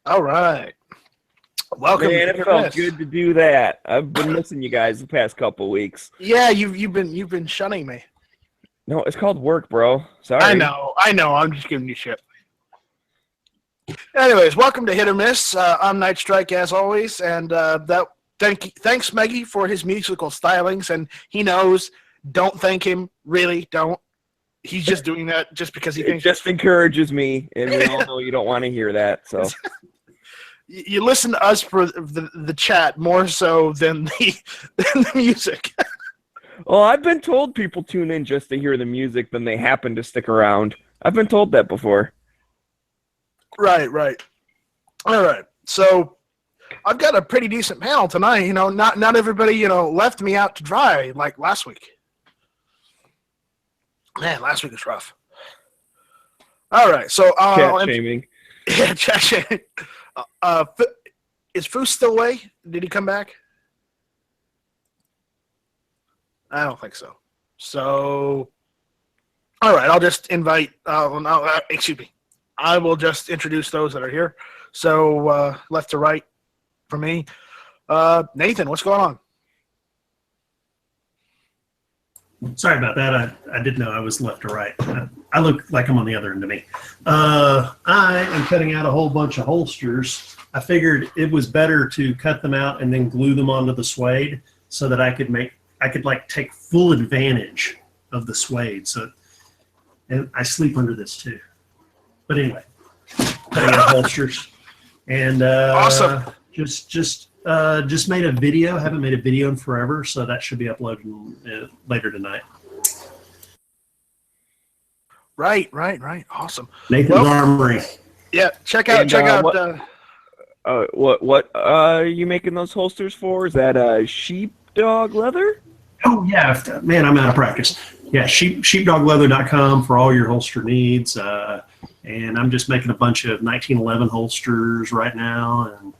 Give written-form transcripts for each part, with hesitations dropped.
All right. Welcome. Man, it felt good to do that. I've been missing you guys the past couple weeks. Yeah, you've been shunning me. No, it's called work, bro. Sorry. I know. I'm just giving you shit. Anyways, welcome to Hit or Miss. I'm Night Strike as always, and thanks Meggie for his musical stylings, and he knows. Don't thank him, really don't. He's just doing that just because he thinks. It just encourages me, and we all know you don't want to hear that. So you listen to us for the chat more so than the music. Well, I've been told people tune in just to hear the music, then they happen to stick around. I've been told that before. Right. All right. So I've got a pretty decent panel tonight. You know, not everybody, left me out to dry like last week. Man, last week was rough. All right. So chat shaming. Yeah, chat shaming. Is Foos still away? Did he come back? I don't think so. So, all right, I'll just invite. Excuse me. I will just introduce those that are here. So, left to right for me. Nathan, what's going on? Sorry about that. I didn't know I was left to right. I look like I'm on the other end of me. I am cutting out a whole bunch of holsters. I figured it was better to cut them out and then glue them onto the suede so that I could take full advantage of the suede. And I sleep under this too. But anyway, cutting out holsters. And awesome. Just made a video. Haven't made a video in forever, so that should be uploaded later tonight. Right. Awesome. Nathan's Armory. Yeah, check out. What are you making those holsters for? Is that sheepdog leather? Oh yeah, man, I'm out of practice. Yeah, sheepdogleather.com for all your holster needs. And I'm just making a bunch of 1911 holsters right now,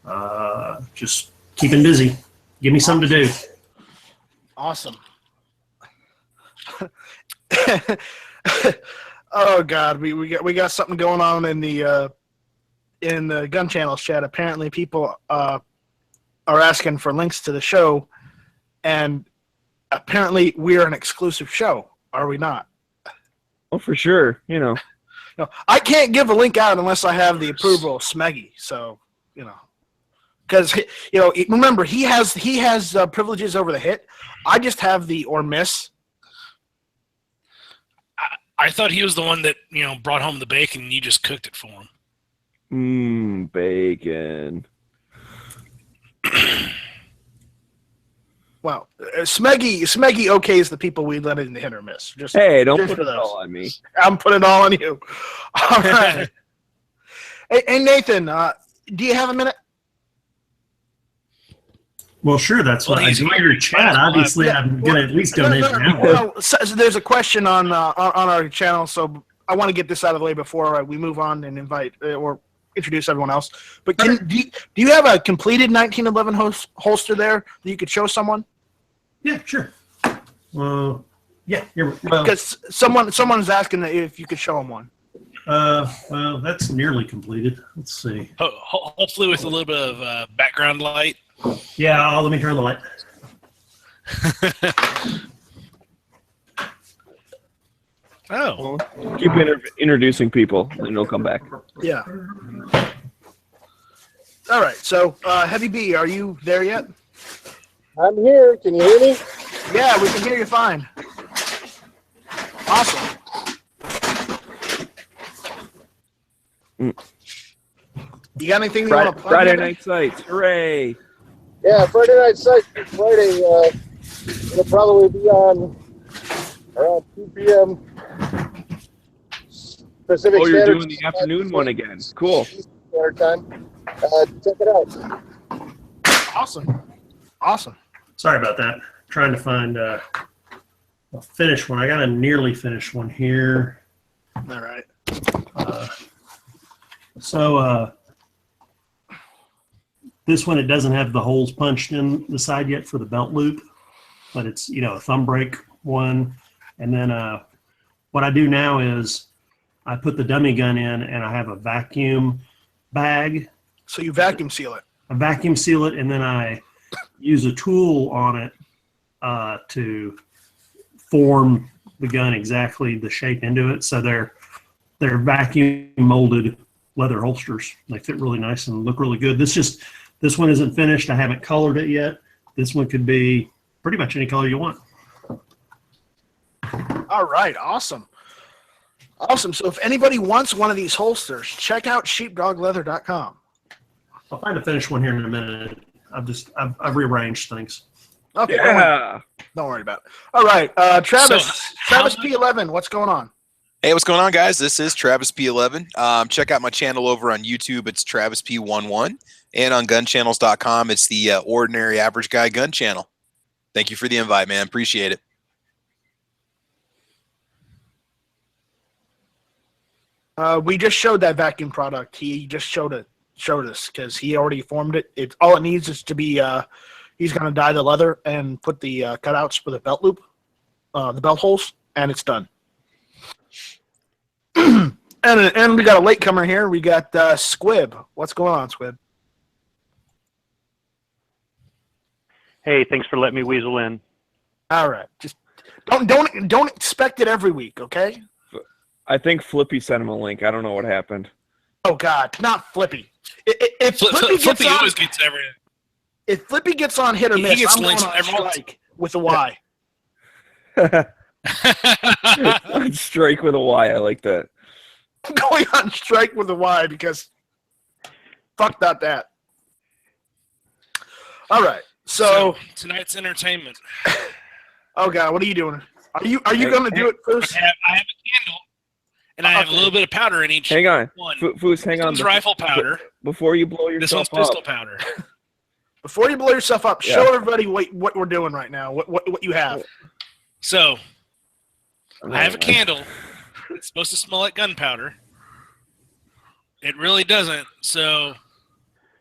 and just keeping busy. Give me something to do. Awesome. Oh God, we got something going on in the gun channels chat. Apparently, people are asking for links to the show, and apparently, we're an exclusive show. Are we not? Oh, for sure. No, I can't give a link out unless I have the approval of Smeggy. So, because remember he has privileges over the hit. I just have the or miss. I thought he was the one that brought home the bacon and you just cooked it for him. Bacon. Well, Smeggy okays the people we let in the hit or miss. Just hey, don't put it all on me. I'm putting it all on you. All right. Hey, Nathan, do you have a minute? Well, sure. That's what I do. Your chat. Obviously, I'm going to at least donate an hour. So there's a question on our channel, so I want to get this out of the way before we move on and invite or introduce everyone else. But do you have a completed 1911 holster there that you could show someone? Yeah, sure. Yeah. Because someone's asking if you could show them one. Well, that's nearly completed. Let's see. Hopefully with a little bit of background light. Yeah, let me turn the light. Oh. Well, keep introducing people, and it'll come back. Yeah. All right. So, Heavy B, are you there yet? I'm here. Can you hear me? Yeah, we can hear you fine. Awesome. You got anything you want to plug? Friday Night Sights. Hooray. Yeah, Friday Night Sights Friday. It'll probably be on around 2 p.m. Pacific Oh, you're Standard doing the afternoon one again. Cool. Standard Time. Check it out. Awesome. Sorry about that. Trying to find a finished one. I got a nearly finished one here. All right. So this one, it doesn't have the holes punched in the side yet for the belt loop, but it's, a thumb brake one. And then what I do now is I put the dummy gun in and I have a vacuum bag. So you vacuum seal it. I vacuum seal it, and then I use a tool on it to form the gun exactly the shape into it. So they're vacuum molded leather holsters. They fit really nice and look really good. This one isn't finished. I haven't colored it yet. This one could be pretty much any color you want. All right, awesome. Awesome. So if anybody wants one of these holsters, check out sheepdogleather.com. I'll find a finished one here in a minute. I've rearranged things. Okay. Yeah. Don't worry about it. All right, Travis. So, Travis P11. What's going on? Hey, what's going on, guys? This is Travis P11. Check out my channel over on YouTube. It's Travis P11. And on gunchannels.com, it's the Ordinary Average Guy Gun Channel. Thank you for the invite, man. Appreciate it. We just showed that vacuum product. He just showed us because he already formed it. All it needs is to be. He's going to dye the leather and put the cutouts for the belt loop, the belt holes, and it's done. and we got a latecomer here. We got Squib. What's going on, Squib? Hey, thanks for letting me weasel in. All right, just don't expect it every week, okay? I think Flippy sent him a link. I don't know what happened. Oh God, not Flippy. If Flippy Flippy gets on, always gets everything. if Flippy gets on hit or He miss, gets I'm going links on every once- strike with a Y. Strike with a Y. I like that. I'm going on strike with a Y because fuck that. All right, so tonight's entertainment. oh God, what are you doing? Are you going to do it first? I have a candle, and I have a little bit of powder in each Hang on. one. Foos, hang This on. one's rifle powder. Before you blow This yourself one's pistol up. powder. Before you blow yourself up, Yeah. show everybody what we're doing right now. What you have. So, I have a candle. It's supposed to smell like gunpowder. It really doesn't. So,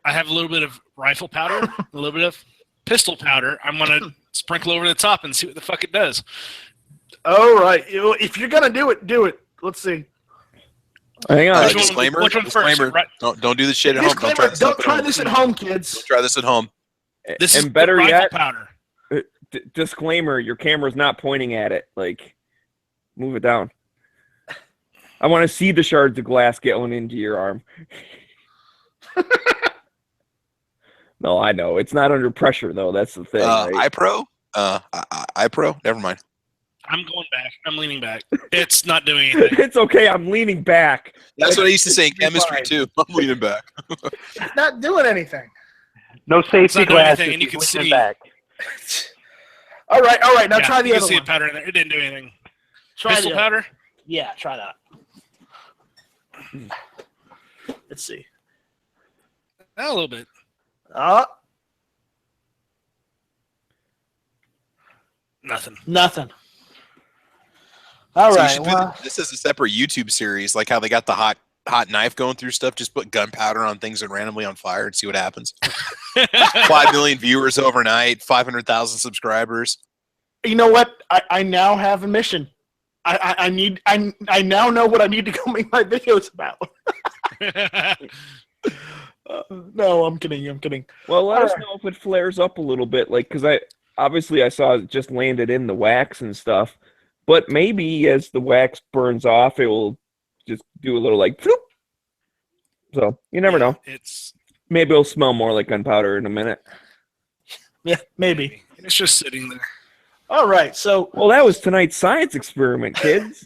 I have a little bit of rifle powder, a little bit of pistol powder. I'm going to sprinkle over the top and see what the fuck it does. All right, if you're gonna do it. Let's see. Hang on. Which one- Disclaimer. which one first? Disclaimer. Right. Don't do this shit at home. Disclaimer: don't try this at home, kids. Don't try this at home. This is And better rifle yet, powder. disclaimer: your camera's not pointing at it. Like, move it down. I want to see the shards of glass going into your arm. No, I know it's not under pressure though. That's the thing. Right? iPro. iPro. Never mind. I'm going back. I'm leaning back. It's not doing anything. It's okay. I'm leaning back. That's what I used to say in You're chemistry fine. too. I'm leaning back. It's not doing anything. No It's safety not doing glasses. anything, and you can He's leaning see. back. All right. Now Yeah, try the you other can see one. the powder in there. It didn't do anything. Try Pistol the other. powder? Yeah, try that. Let's see. A little bit. Nothing. All So you right. should do Well, this is a separate YouTube series, like how they got the hot knife going through stuff. Just put gunpowder on things that are randomly on fire and see what happens. 5 million viewers overnight, 500,000 subscribers. you know what? I now have a mission. I now know what I need to go make my videos about. No, I'm kidding. Well, let All us right. know if it flares up a little bit, like, because I saw it just landed in the wax and stuff, but maybe as the wax burns off, it will just do a little like, floop. So you never know. Maybe it'll smell more like gunpowder in a minute. Yeah, maybe. It's just sitting there. All right. So Well, that was tonight's science experiment, kids.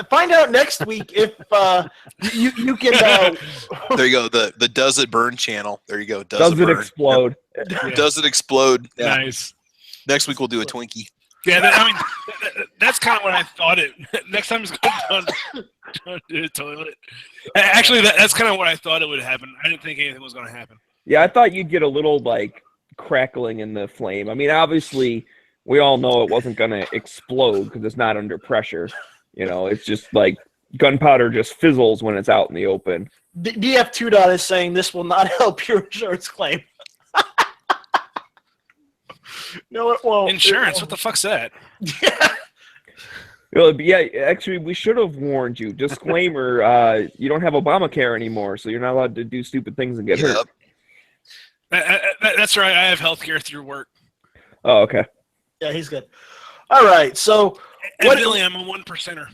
find out next week if you can. There you go. The Does It Burn channel. There you go. Does it burn? explode? Yeah. Does it explode? Yeah. Nice. Next week we'll do a Twinkie. Yeah, that's kind of what I thought it. Next time it's going to do a toilet. Actually, that's kind of what I thought it would happen. I didn't think anything was going to happen. Yeah, I thought you'd get a little like crackling in the flame. I mean, obviously, we all know it wasn't going to explode because it's not under pressure. You know, it's just like gunpowder just fizzles when it's out in the open. DF2 dot is saying this will not help your insurance claim. No, it won't. Insurance? What the fuck's that? Well, yeah, actually, we should have warned you. Disclaimer: you don't have Obamacare anymore, so you're not allowed to do stupid things and get hurt. That's right. I have healthcare through work. Oh, okay. Yeah, he's good. All right, so Evidently, I'm a 1%er.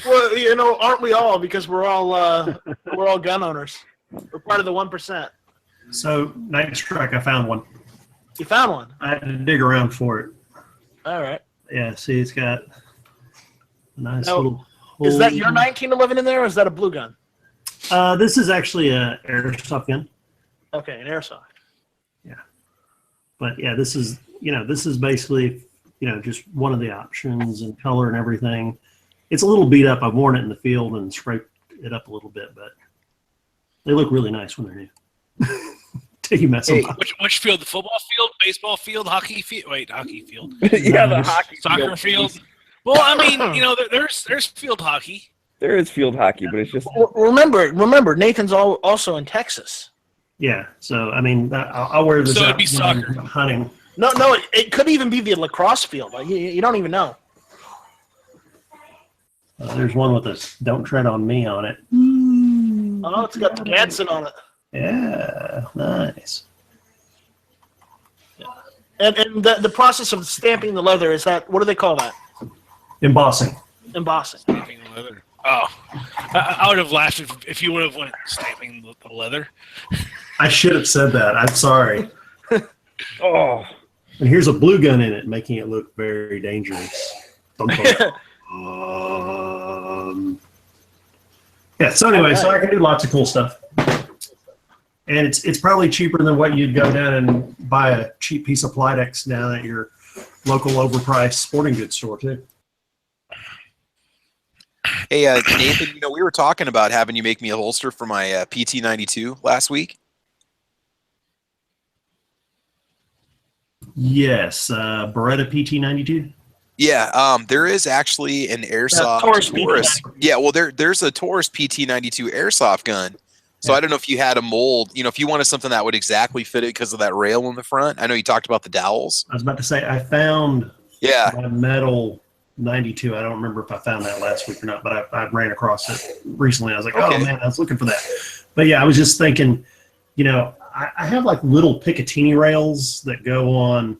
well, you know, aren't we all? Because we're all gun owners. We're part of the 1%. So, Night Strike, I found one. You found one. I had to dig around for it. All right. Yeah, see, it's got a nice Now, little hole. Is that your 1911 in there, or is that a blue gun? This is actually a airsoft gun. Okay, an airsoft. But yeah, this is basically, just one of the options and color and everything. It's a little beat up. I've worn it in the field and scraped it up a little bit, but they look really nice when they're new. Till you mess them up. Which field? The football field, baseball field, hockey field? Wait, hockey field. Yeah, the hockey Soccer field. Well, I mean, there's field hockey. There is field hockey, but it's just Remember, Nathan's also in Texas. Yeah, so I mean, I'll wear this So it'd out be when I'm soccer. hunting. No, it could even be the lacrosse field. You don't even know. There's one with a "Don't tread on me" on it. Oh, it's got the Gadsden on it. Yeah, nice. And the process of stamping the leather, is that, what do they call that? Embossing. Embossing. Stamping the leather. Oh, I would have laughed if you would have went stamping the leather. I should have said that. I'm sorry. oh. And here's a blue gun in it, making it look very dangerous. Yeah. So anyway, so I can do lots of cool stuff, and it's probably cheaper than what you'd go down and buy a cheap piece of Plydex down at your local overpriced sporting goods store too. Hey, Nathan, we were talking about having you make me a holster for my PT92 last week. Yes, Beretta PT92. Yeah, there is actually an airsoft Taurus Taurus. PT92. Yeah, well, there's a Taurus PT92 airsoft gun. So I don't know if you had a mold, if you wanted something that would exactly fit it because of that rail in the front. I know you talked about the dowels. I was about to say I found Yeah. my metal 92. I don't remember if I found that last week or not, but I ran across it recently. I was like, Okay. oh man, I was looking for that. But yeah, I was just thinking, I have like little Picatinny rails that go on,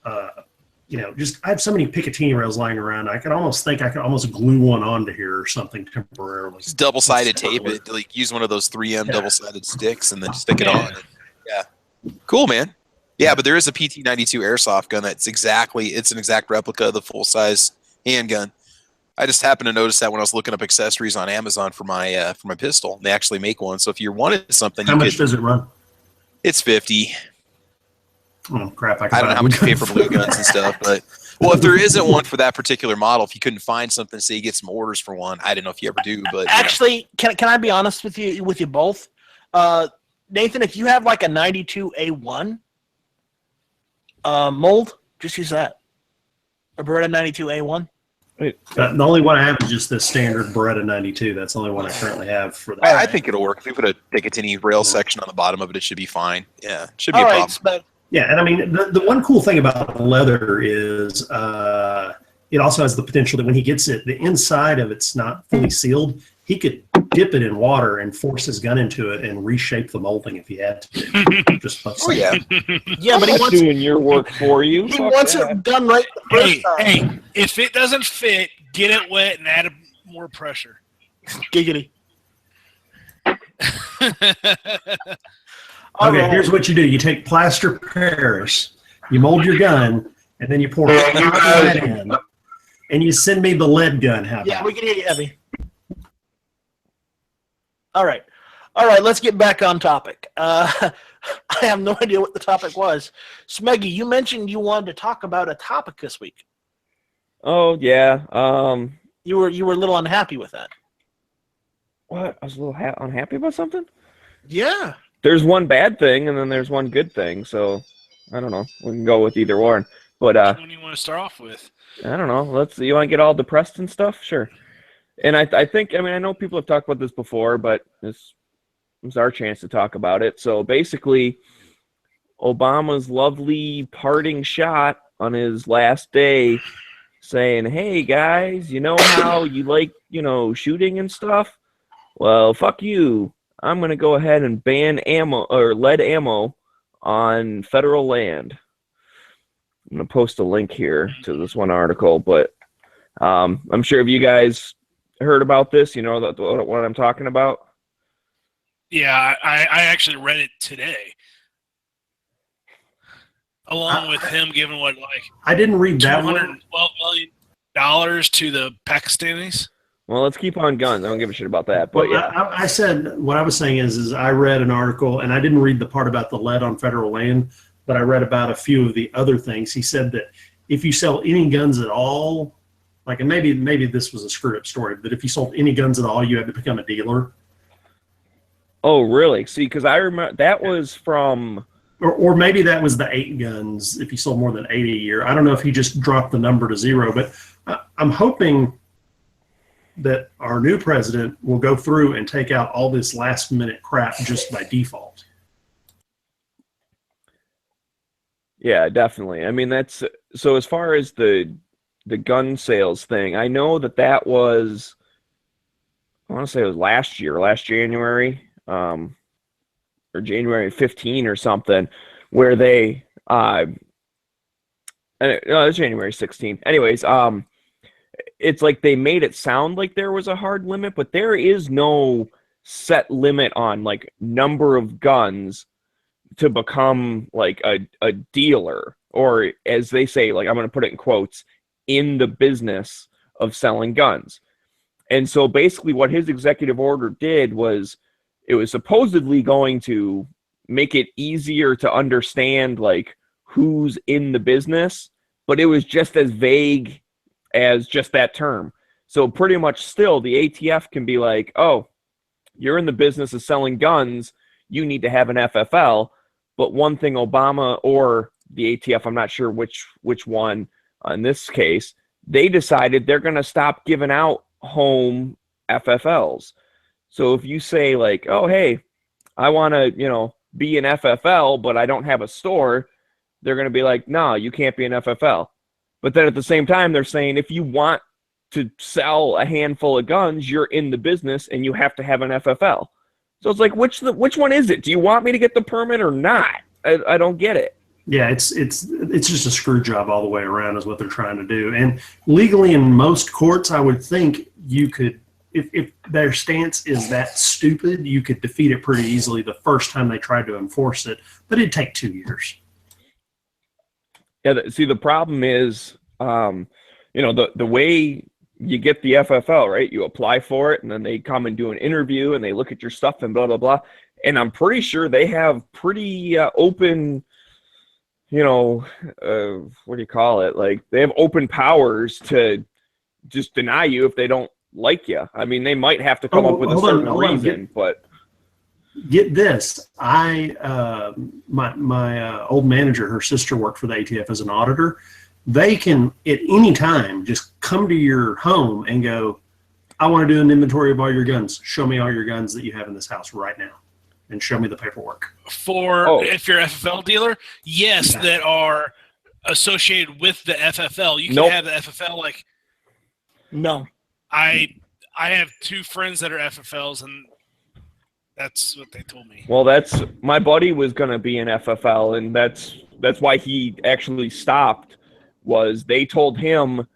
I have so many Picatinny rails lying around. I could almost glue one onto here or something temporarily. Just double-sided tape it. Like use one of those 3M double-sided sticks and then stick it on. Yeah. Cool, man. Yeah, but there is a PT92 airsoft gun it's an exact replica of the full-size handgun. I just happened to notice that when I was looking up accessories on Amazon for my pistol. They actually make one. So if you wanted something, How much does it run? It's 50. Oh crap! I don't know how much you pay for blue guns and stuff, but if there isn't one for that particular model, if you couldn't find something, say you get some orders for one, I don't know if you ever do, but Actually, can I be honest with you both? Nathan, if you have like a 92A1 mold, just use that. A Beretta 92A1. The only one I have is just the standard Beretta 92. That's the only one I currently have for that. I think it'll work. If you put a Picatinny rail section on the bottom of it, it should be fine. Yeah, it should be All a right, problem. but Yeah, and I mean, the one cool thing about leather is it also has the potential that when he gets it, the inside of it's not fully sealed. He could dip it in water and force his gun into it and reshape the molding if he had to. Just Oh yeah, yeah, but he I'm wants doing your work for you. he Fuck wants that. it done right the first Hey, time. hey, if it doesn't fit, get it wet and add more pressure. Giggity. Okay, here's what you do. You take plaster Paris, you mold your gun, and then you pour lead in, and you send me the lead gun. How Yeah, about we can hear you, Evie. All right, let's get back on topic. I have no idea what the topic was. Smeggy, you mentioned you wanted to talk about a topic this week. Oh yeah. You were a little unhappy with that. What? I was a little unhappy about something. Yeah. There's one bad thing and then there's one good thing. So I don't know. We can go with either one. But Which one do you want to start off with? I don't know. You want to get all depressed and stuff? Sure. And I think, I know people have talked about this before, but this was our chance to talk about it. So basically, Obama's lovely parting shot on his last day saying, hey guys, you know how you like, shooting and stuff? Well, fuck you. I'm going to go ahead and ban ammo or lead ammo on federal land. I'm going to post a link here to this one article, but I'm sure if you guys heard about this, you know what I'm talking about. Yeah, I actually read it today. Along with him giving I didn't read that $212 one. million to the Pakistanis. Well, let's keep on guns. I don't give a shit about that. But Well, yeah, I said what I was saying is I read an article, and I didn't read the part about the lead on federal land, but I read about a few of the other things. He said that if you sell any guns at all, and maybe this was a screwed up story, but if you sold any guns at all, you had to become a dealer. Oh, really? See, because I remember that was from... Or maybe that was the 8 guns, if you sold more than 80 a year. I don't know if he just dropped the number to 0, but I'm hoping that our new president will go through and take out all this last-minute crap just by default. Yeah, definitely. That's... So as far as the gun sales thing, I know that was... I want to say it was last January, or January 15 or something, where they no, it was January 16. Anyways, it's like they made it sound like there was a hard limit, but there is no set limit on number of guns to become a dealer, or as they say, I'm going to put it in quotes, in the business of selling guns. And so basically what his executive order did was it was supposedly going to make it easier to understand who's in the business, but it was just as vague as just that term. So pretty much still the ATF can be like, oh, you're in the business of selling guns, you need to have an FFL. But one thing Obama or the ATF, I'm not sure which one in this case, they decided they're going to stop giving out home FFLs. So if you say oh, hey, I want to, be an FFL, but I don't have a store, they're going to be like, no, you can't be an FFL. But then at the same time, they're saying if you want to sell a handful of guns, you're in the business and you have to have an FFL. So it's which one is it? Do you want me to get the permit or not? I don't get it. Yeah, it's just a screw job all the way around is what they're trying to do. And legally in most courts, I would think you could, if their stance is that stupid, you could defeat it pretty easily the first time they tried to enforce it, but it'd take 2 years. Yeah, see, the problem is, the way you get the FFL, right? You apply for it, and then they come and do an interview, and they look at your stuff and blah, blah, blah. And I'm pretty sure they have pretty open, what do you call it? They have open powers to just deny you if they don't like you. They might have to come up with a certain reason, but get this. My old manager, her sister worked for the ATF as an auditor. They can at any time just come to your home and go, I want to do an inventory of all your guns. Show me all your guns that you have in this house right now and show me the paperwork. If you're an FFL dealer, yes, that are associated with the FFL. You can have the FFL No. I have 2 friends that are FFLs, and that's what they told me. Well, my buddy was going to be an FFL, and that's why he actually stopped. Was they told him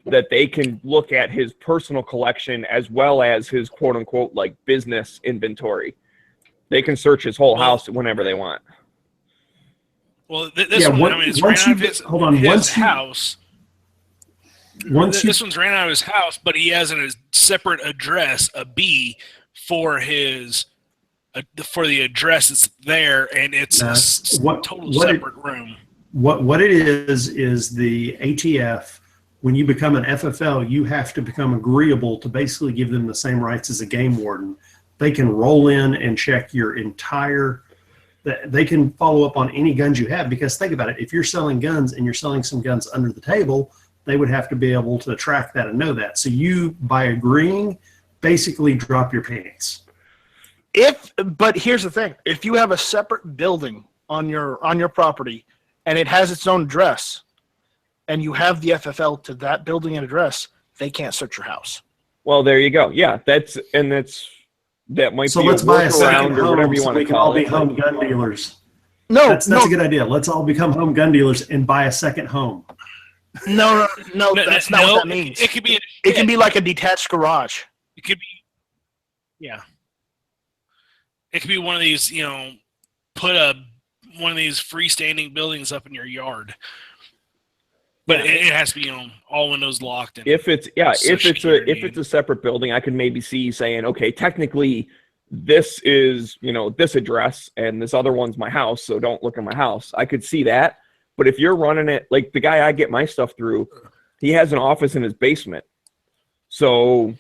that they can look at his personal collection as well as his quote unquote business inventory. They can search his whole house whenever they want. Well, this one, it's ran out of his house. This one's ran out of his house, but he has a separate address, a B, for his for the address that's there, and it's a separate room. What it is the ATF. When you become an FFL, you have to become agreeable to basically give them the same rights as a game warden. They can roll in and check your entire They can follow up on any guns you have, because think about it. If you're selling guns and you're selling some guns under the table, they would have to be able to track that and know that. So you, by agreeing, basically drop your pants. But here's the thing: if you have a separate building on your property and it has its own address, and you have the FFL to that building and address, they can't search your house. Well, there you go. Yeah, that might So be let's a buy a second workaround or home whatever you so want we to can all call be it. home gun dealers. No, That's a good idea. Let's all become home gun dealers and buy a second home. no, that's not what that means. It could be. It can be like a detached garage. It could be. Yeah. It could be one of these. Put one of these freestanding buildings up in your yard. But it has to be, all windows locked. And If it's a separate building, I could maybe see saying, okay, technically this is, this address and this other one's my house, so don't look at my house. I could see that. But if you're running it, like the guy I get my stuff through, he has an office in his basement. So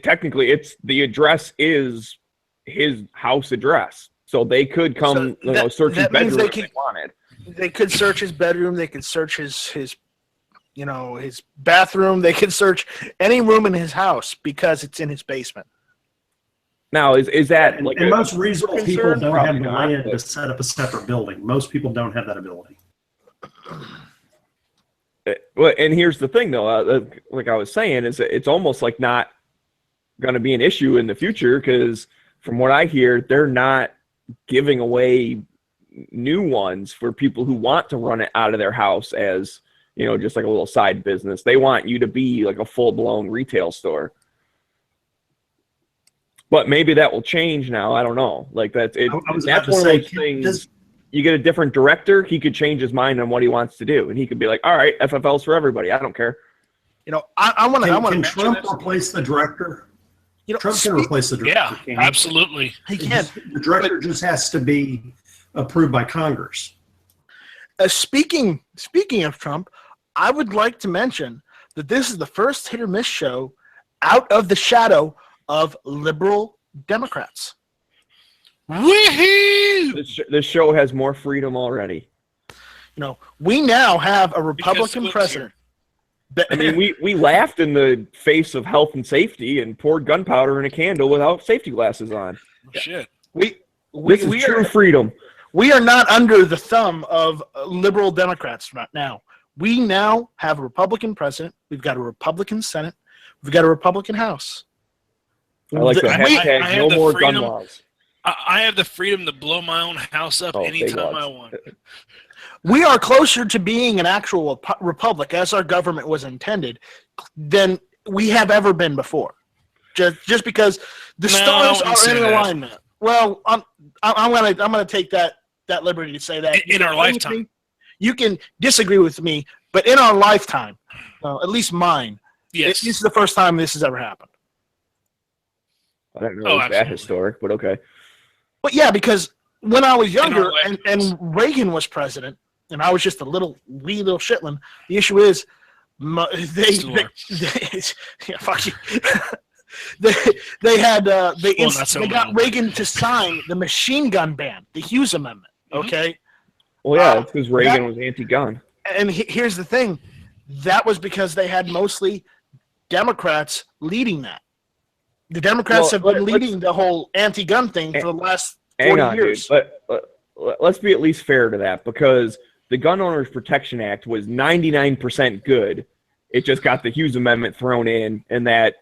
technically the address is his house address. So they could come, search his bedroom if they wanted. They could search his bedroom. They could search his bathroom. They could search any room in his house because it's in his basement. Now, is that And, like and most reasonable people concern? don't Probably have the not, land but- to set up a separate building. Most people don't have that ability. Well, and here's the thing, though. Like I was saying, is it's almost like not going to be an issue in the future because, from what I hear, they're not giving away new ones for people who want to run it out of their house as just like a little side business. They want you to be like a full-blown retail store. But maybe that will change now. I don't know. Like that's it. I was That's about to one of say, those things. You get a different director, he could change his mind on what he wants to do, and he could be like, "All right, FFL's for everybody. I don't care." I want to. Can Trump replace the director? Trump can replace the director. Yeah, can't he? absolutely. He can. The director just has to be approved by Congress. Speaking of Trump, I would like to mention that this is the first hit or miss show out of the shadow of liberal Democrats. Woohoo! This show has more freedom already. We now have a Republican president. I mean, we laughed in the face of health and safety and poured gunpowder in a candle without safety glasses on. Shit. This is true freedom. We are not under the thumb of liberal Democrats right now. We now have a Republican president. We've got a Republican Senate. We've got a Republican House. I like the I hashtag have no the more freedom- gun laws. I have the freedom to blow my own house up Oh, anytime big I lots. want. We are closer to being an actual republic, as our government was intended, than we have ever been before. Just because the No, I stars wouldn't are say in that. alignment. Well, I'm gonna take that liberty to say that In our lifetime. You can disagree with me, but in our lifetime, at least mine, Yes. this is the first time this has ever happened. I don't know Oh, if it's that absolutely. historic, but okay. But yeah, because when I was younger our and Reagan was president, and I was just a wee little shitling, the issue is Still are. yeah, fuck you. they had Well, not so they got little. Reagan to sign the machine gun ban, the Hughes Amendment. Mhm. Okay, Well, yeah, it's because Reagan was anti-gun. and here's the thing, that was because they had mostly Democrats leading that. The Democrats have been leading the whole anti-gun thing for the last 40 Hang on, years. dude. But let's be at least fair to that, because the Gun Owners Protection Act was 99% good. It just got the Hughes Amendment thrown in, and that,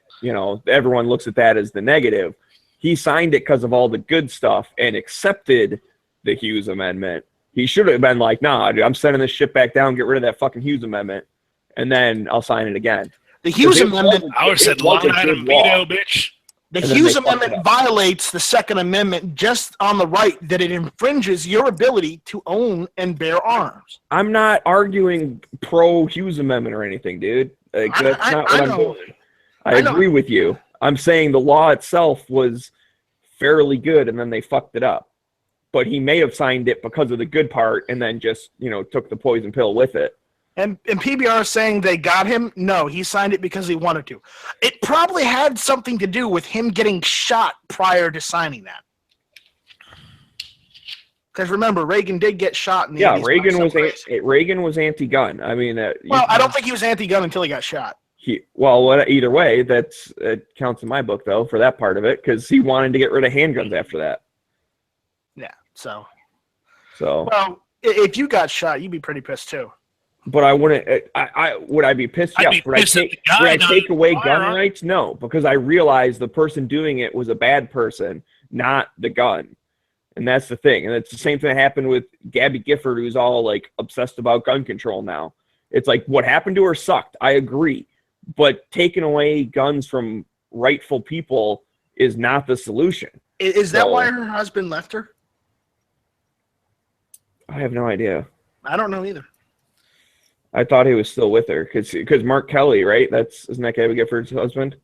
everyone looks at that as the negative. He signed it because of all the good stuff and accepted the Hughes Amendment. He should have been like, nah, dude, I'm sending this shit back down, get rid of that fucking Hughes Amendment, and then I'll sign it again. The Hughes It Amendment wasn't- I would have said it was a line item good law. veto, bitch. The And then Hughes they fucked Amendment it up. violates the Second Amendment just on the right that it infringes your ability to own and bear arms. I'm not arguing pro Hughes Amendment or anything, dude. Like, that's not what I'm know. doing. I I know. agree with you. I'm saying the law itself was fairly good, and then they fucked it up. But he may have signed it because of the good part, and then just took the poison pill with it. And PBR is saying they got him. No, he signed it because he wanted to. It probably had something to do with him getting shot prior to signing that. Because remember, Reagan did get shot in the Yeah, 80s. Reagan was anti-gun. I mean, Well, I don't think he was anti-gun until he got shot. Either way, it counts in my book though for that part of it because he wanted to get rid of handguns after that. Yeah. So. Well, if you got shot, you'd be pretty pissed too. But I wouldn't. Would I be pissed? I'd Yeah. be Would I pissed at take? the guy, Would I take not away the gun firearm. rights? No, because I realized the person doing it was a bad person, not the gun. And that's the thing. And it's the same thing that happened with Gabby Gifford, who's all like obsessed about gun control now. It's like what happened to her sucked. I agree. But taking away guns from rightful people is not the solution. Is that why her husband left her? I have no idea. I don't know either. I thought he was still with her because Mark Kelly, right? Isn't that Gabby Gifford's husband?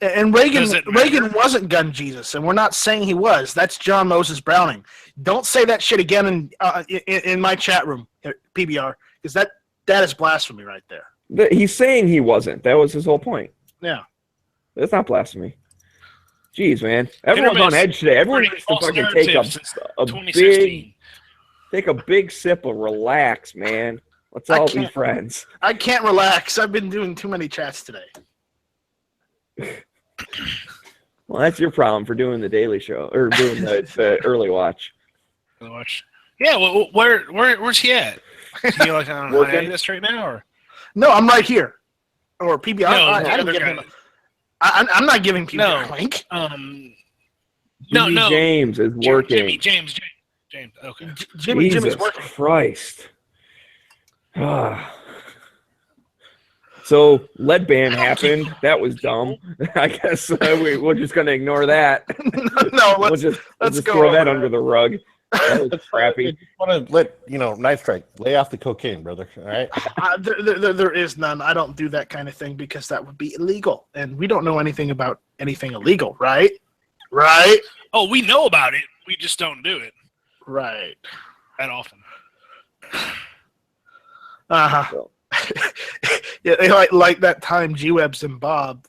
And Reagan wasn't gun Jesus, and we're not saying he was. That's John Moses Browning. Don't say that shit again in my chat room, PBR, because that is blasphemy right there. He's saying he wasn't. That was his whole point. Yeah. That's not blasphemy. Jeez, man. Everyone's on edge today. Everyone needs to fucking take a big sip of relax, man. Let's all be friends. I can't relax. I've been doing too many chats today. Well, that's your problem for doing the Daily Show or doing the early watch. Yeah, well, where's he at? Is he like on hiatus right now, or? No, I'm right here. Or PBR. No, I didn't give him. I'm not giving PBR a link. No. James is working. James. Okay. Jimmy's working. Christ. So lead ban happened. That was dumb. I guess we're just gonna ignore that. No, let's just throw that under the rug. That was crappy. I want to let Knife Strike lay off the cocaine, brother. All right. There is none. I don't do that kind of thing because that would be illegal, and we don't know anything about anything illegal, right? Right. Oh, we know about it. We just don't do it. Right. That often. So. Yeah, like that time G-Webs and Bob.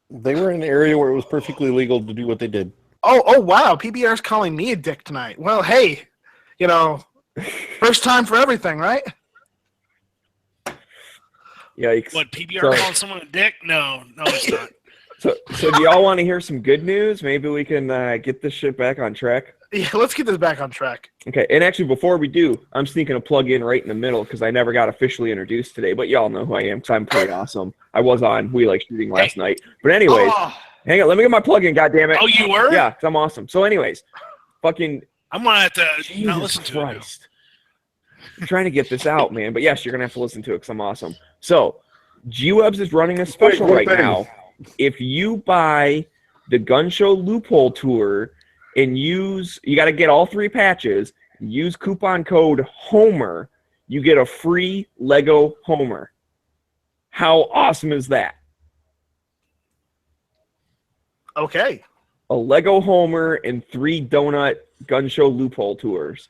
They were in an area where it was perfectly legal to do what they did. Oh wow, PBR's calling me a dick tonight. Well, hey, first time for everything, right? Yikes. What, PBR calling someone a dick? No, it's not. So do y'all want to hear some good news? Maybe we can get this shit back on track. Yeah, let's get this back on track. Okay, and actually, before we do, I'm sneaking a plug in right in the middle because I never got officially introduced today, but y'all know who I am because I'm pretty awesome. I was on We Like Shooting last night. But anyways, hang on, let me get my plug in, goddammit. Oh, you were? Yeah, because I'm awesome. So anyways, I'm going to have to not listen to it. I'm trying to get this out, man. But yes, you're going to have to listen to it because I'm awesome. So, G-Webs is running a special right now. If you buy the Gun Show Loophole Tour and you got to get all 3 patches, use coupon code HOMER, you get a free Lego Homer. How awesome is that? Okay. A Lego Homer and 3 donut Gun Show Loophole Tours.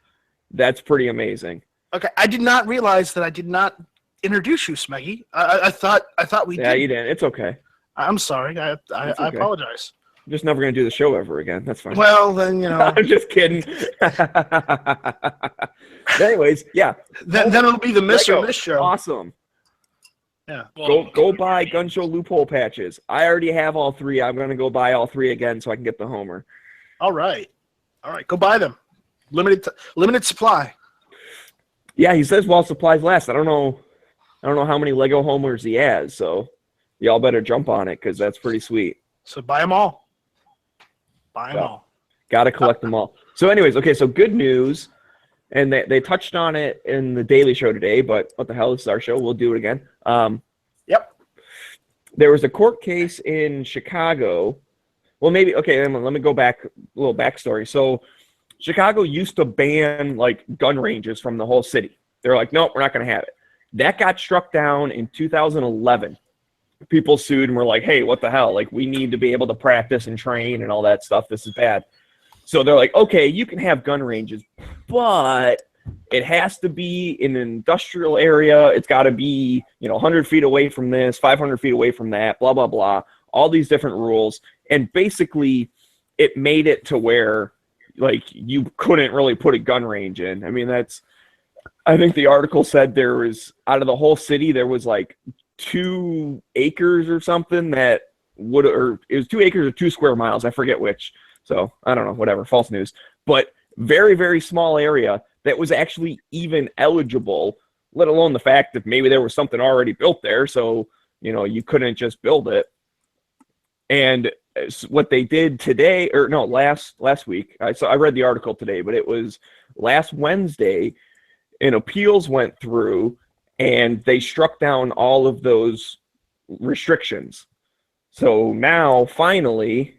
That's pretty amazing. Okay, I did not realize that I did not introduce you, Smeggy. I thought we did. Yeah, you didn't. It's okay. I'm sorry. I apologize. I'm just never going to do the show ever again. That's fine. Well, then, I'm just kidding. Anyways, yeah. Then it'll be the Miss Lego. or Miss show. Awesome. Yeah. Go buy Gun Show Loophole patches. I already have all 3. I'm going to go buy all 3 again so I can get the Homer. All right. Go buy them. Limited supply. Yeah, he says while supplies last. I don't know how many Lego Homers he has, so y'all better jump on it because that's pretty sweet. So buy them all. Buy them all. Got to collect them all. So anyways, okay, so good news. And they touched on it in the Daily Show today, but what the hell, this is our show. We'll do it again. Yep. There was a court case in Chicago. Well, maybe, okay, let me go back, a little backstory. So Chicago used to ban, gun ranges from the whole city. They're like, nope, we're not going to have it. That got struck down in 2011. People sued and were like, hey, what the hell? We need to be able to practice and train and all that stuff. This is bad. So they're like, okay, you can have gun ranges, but it has to be in an industrial area. It's got to be, 100 feet away from this, 500 feet away from that, blah, blah, blah. All these different rules. And basically, it made it to where like you couldn't really put a gun range in. I mean, I think the article said there was, out of the whole city, there was like 2 acres or something that would, or it was 2 acres or 2 square miles. I forget which. So I don't know, whatever, false news. But very, very small area that was actually even eligible, let alone the fact that maybe there was something already built there. So, you know, you couldn't just build it. And what they did today, or no, last week, I read the article today, but it was last Wednesday, an appeals went through and they struck down all of those restrictions. So now, finally,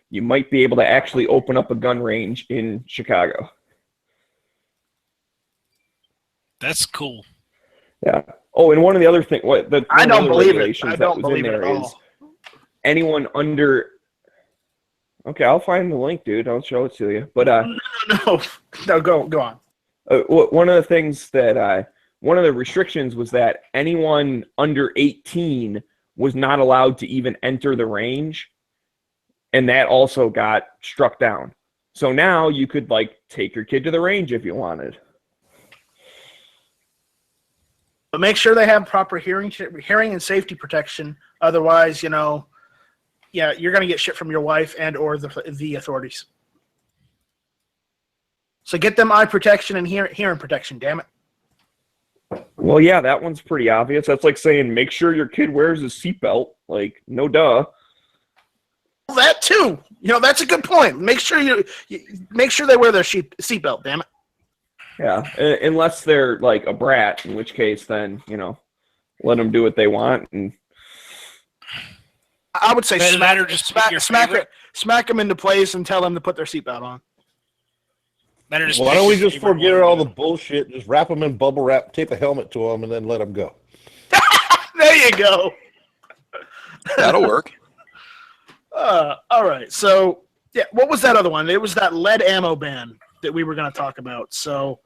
you might be able to actually open up a gun range in Chicago. That's cool. Yeah. Oh, and one of the other things, I don't believe it. I don't believe it at is all. anyone under. Okay, I'll find the link, dude. I'll show it to you. But No, go on. one of the things that one of the restrictions was that anyone under 18 was not allowed to even enter the range, and that also got struck down. So now you could like take your kid to the range if you wanted. But make sure they have proper hearing and safety protection. Otherwise, you know, yeah, you're going to get shit from your wife and or the authorities. So get them eye protection and hearing protection, damn it. Well, yeah, that one's pretty obvious. That's like saying make sure your kid wears a seatbelt. Like, no duh. That too. You know, that's a good point. Make sure you make sure they wear their seatbelt, damn it. Yeah, unless they're like a brat, in which case then, you know, let them do what they want. And I would say smack them into place and tell them to put their seatbelt on. Why don't we just forget all the bullshit, just wrap them in bubble wrap, tape a helmet to them, and then let them go? There you go. That'll work. All right. So, yeah, what was that other one? It was that lead ammo ban that we were going to talk about. So,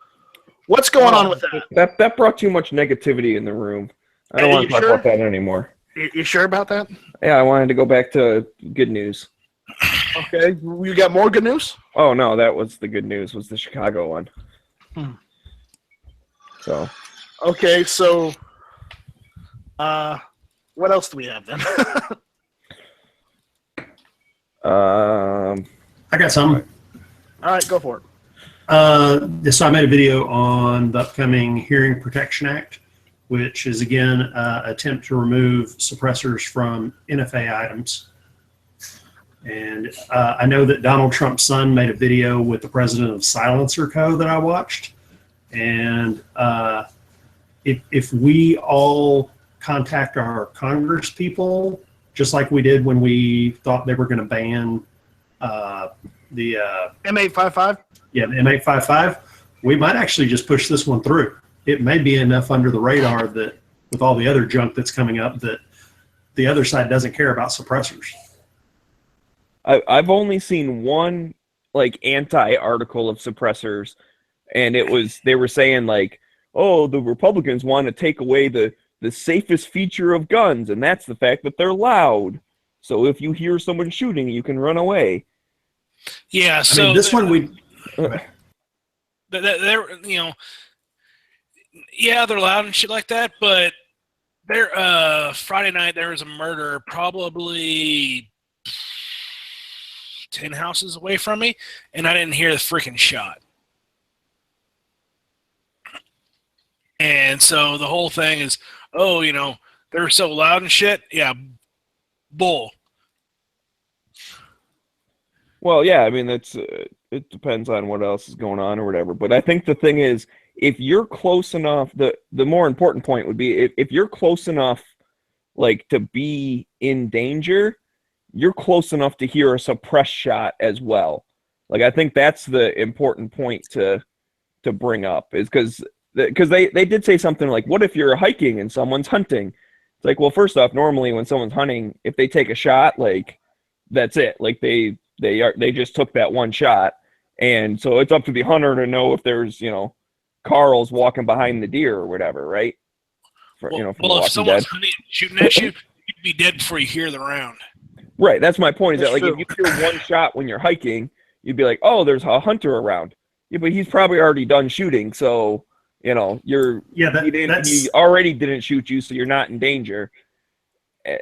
what's going on with that? That brought too much negativity in the room. I don't want to talk about that anymore. You sure about that? Yeah, I wanted to go back to good news. Okay. You got more good news? Oh, no, that was the good news, was the Chicago one. So. Okay, so what else do we have then? I got some. All right, go for it. So I made a video on the upcoming Hearing Protection Act, which is again an attempt to remove suppressors from NFA items. And I know that Donald Trump's son made a video with the president of Silencer Co. that I watched. And if we all contact our Congress people, just like we did when we thought they were going to ban the M855? Yeah, the M855, we might actually just push this one through. It may be enough under the radar that with all the other junk that's coming up that the other side doesn't care about suppressors. I've only seen one like anti-article of suppressors, and they were saying like, oh, the Republicans want to take away the safest feature of guns, and that's the fact that they're loud. So if you hear someone shooting, you can run away. Yeah, so I mean, this one they're you know, yeah, they're loud and shit like that, but Friday night there was a murder probably 10 houses away from me, and I didn't hear the freaking shot. And so the whole thing is, oh, you know, they're so loud and shit. Yeah, bull. Well, yeah, I mean, it depends on what else is going on or whatever. But I think the thing is, if you're close enough, the more important point would be if you're close enough, like, to be in danger, you're close enough to hear a suppressed shot as well. Like, I think that's the important point to bring up, is because they did say something like, what if you're hiking and someone's hunting? It's like, well, first off, normally when someone's hunting, if they take a shot, like, that's it. Like, they just took that one shot. And so it's up to the hunter to know if there's, you know, Carl's walking behind the deer or whatever, right? Well, if someone's hunting and shooting at you, you'd be dead before you hear the round. Right. That's my point. Is That's that like true. if you hear one shot when you're hiking, you'd be like, oh, there's a hunter around. Yeah, but he's probably already done shooting, so you know he already didn't shoot you, so you're not in danger.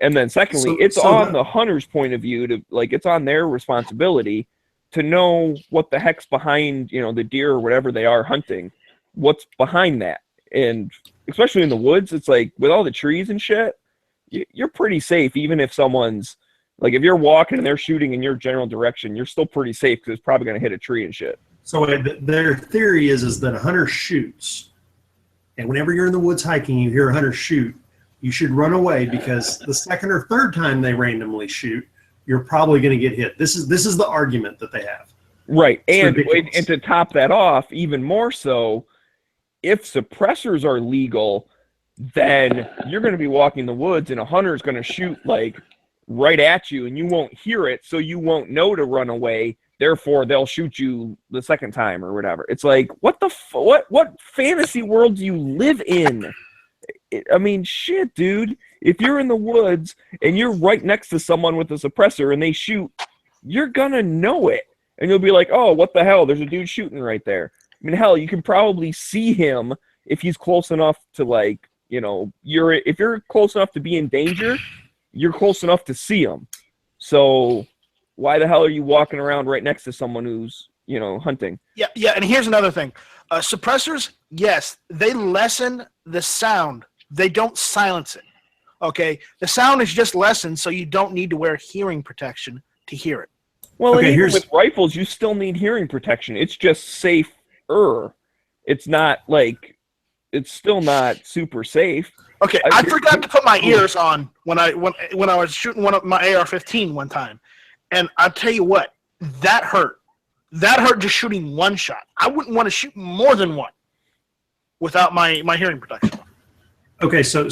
And then secondly, it's on the hunter's point of view to like it's on their responsibility to know what the heck's behind, you know, the deer or whatever they are hunting, what's behind that. And especially in the woods, it's like with all the trees and shit, you're pretty safe even if someone's like if you're walking and they're shooting in your general direction, you're still pretty safe because it's probably going to hit a tree and shit. So their theory is that a hunter shoots, and whenever you're in the woods hiking, you hear a hunter shoot, you should run away because the second or third time they randomly shoot, you're probably going to get hit. This is the argument that they have. Right, and ridiculous. to top that off, even more so, if suppressors are legal, then you're going to be walking the woods and a hunter is going to shoot like right at you and you won't hear it, so you won't know to run away. Therefore, they'll shoot you the second time or whatever. It's like, what fantasy world do you live in? I mean, shit, dude. If you're in the woods and you're right next to someone with a suppressor and they shoot, you're gonna know it. And you'll be like, oh, what the hell? There's a dude shooting right there. I mean, hell, you can probably see him if he's close enough to, like, you know, if you're close enough to be in danger, you're close enough to see him. So why the hell are you walking around right next to someone who's, you know, hunting? Yeah, and here's another thing. Suppressors, yes, they lessen the sound. They don't silence it, okay? The sound is just lessened, so you don't need to wear hearing protection to hear it. Well, okay, even with rifles, you still need hearing protection. It's just safer. It's not like, it's still not super safe. Okay, I forgot to put my ears on when I was shooting one of my AR-15 one time. And I'll tell you what, that hurt. That hurt just shooting one shot. I wouldn't want to shoot more than one without my hearing protection. Okay, so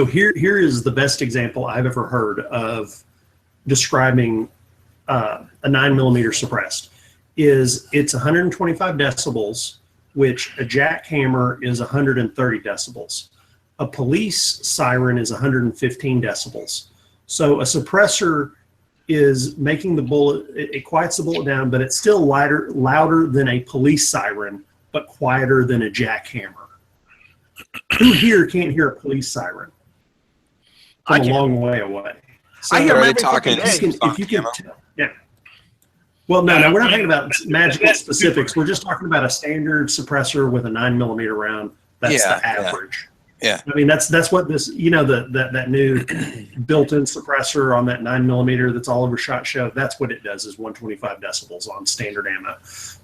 here is the best example I've ever heard of describing a 9mm suppressed. It's 125 decibels, which a jackhammer is 130 decibels. A police siren is 115 decibels. So a suppressor is making the bullet, it quiets the bullet down, but it's still louder than a police siren, but quieter than a jackhammer. Who here can't hear a police siren from a long way away? So I hear Are they every talking? fucking day. if you can tell, yeah. Well, no, we're not talking about magical specifics. We're just talking about a standard suppressor with a 9mm round. That's the average. Yeah. I mean, that's what this, you know, that new built-in suppressor on that 9mm that's all over SHOT Show. That's what it does, is 125 decibels on standard ammo.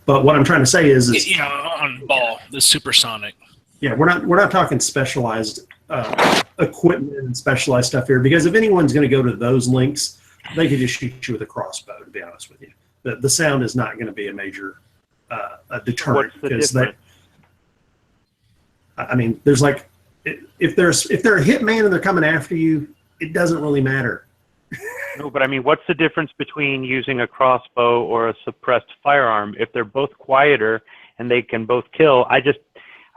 But what I'm trying to say is you know, on ball, the supersonic. Yeah, we're not talking specialized equipment and specialized stuff here, because if anyone's going to go to those links, they could just shoot you with a crossbow. To be honest with you, the sound is not going to be a major a deterrent. What's the difference? I mean, there's like, if they're a hitman and they're coming after you, it doesn't really matter. No, but I mean, what's the difference between using a crossbow or a suppressed firearm? If they're both quieter and they can both kill, I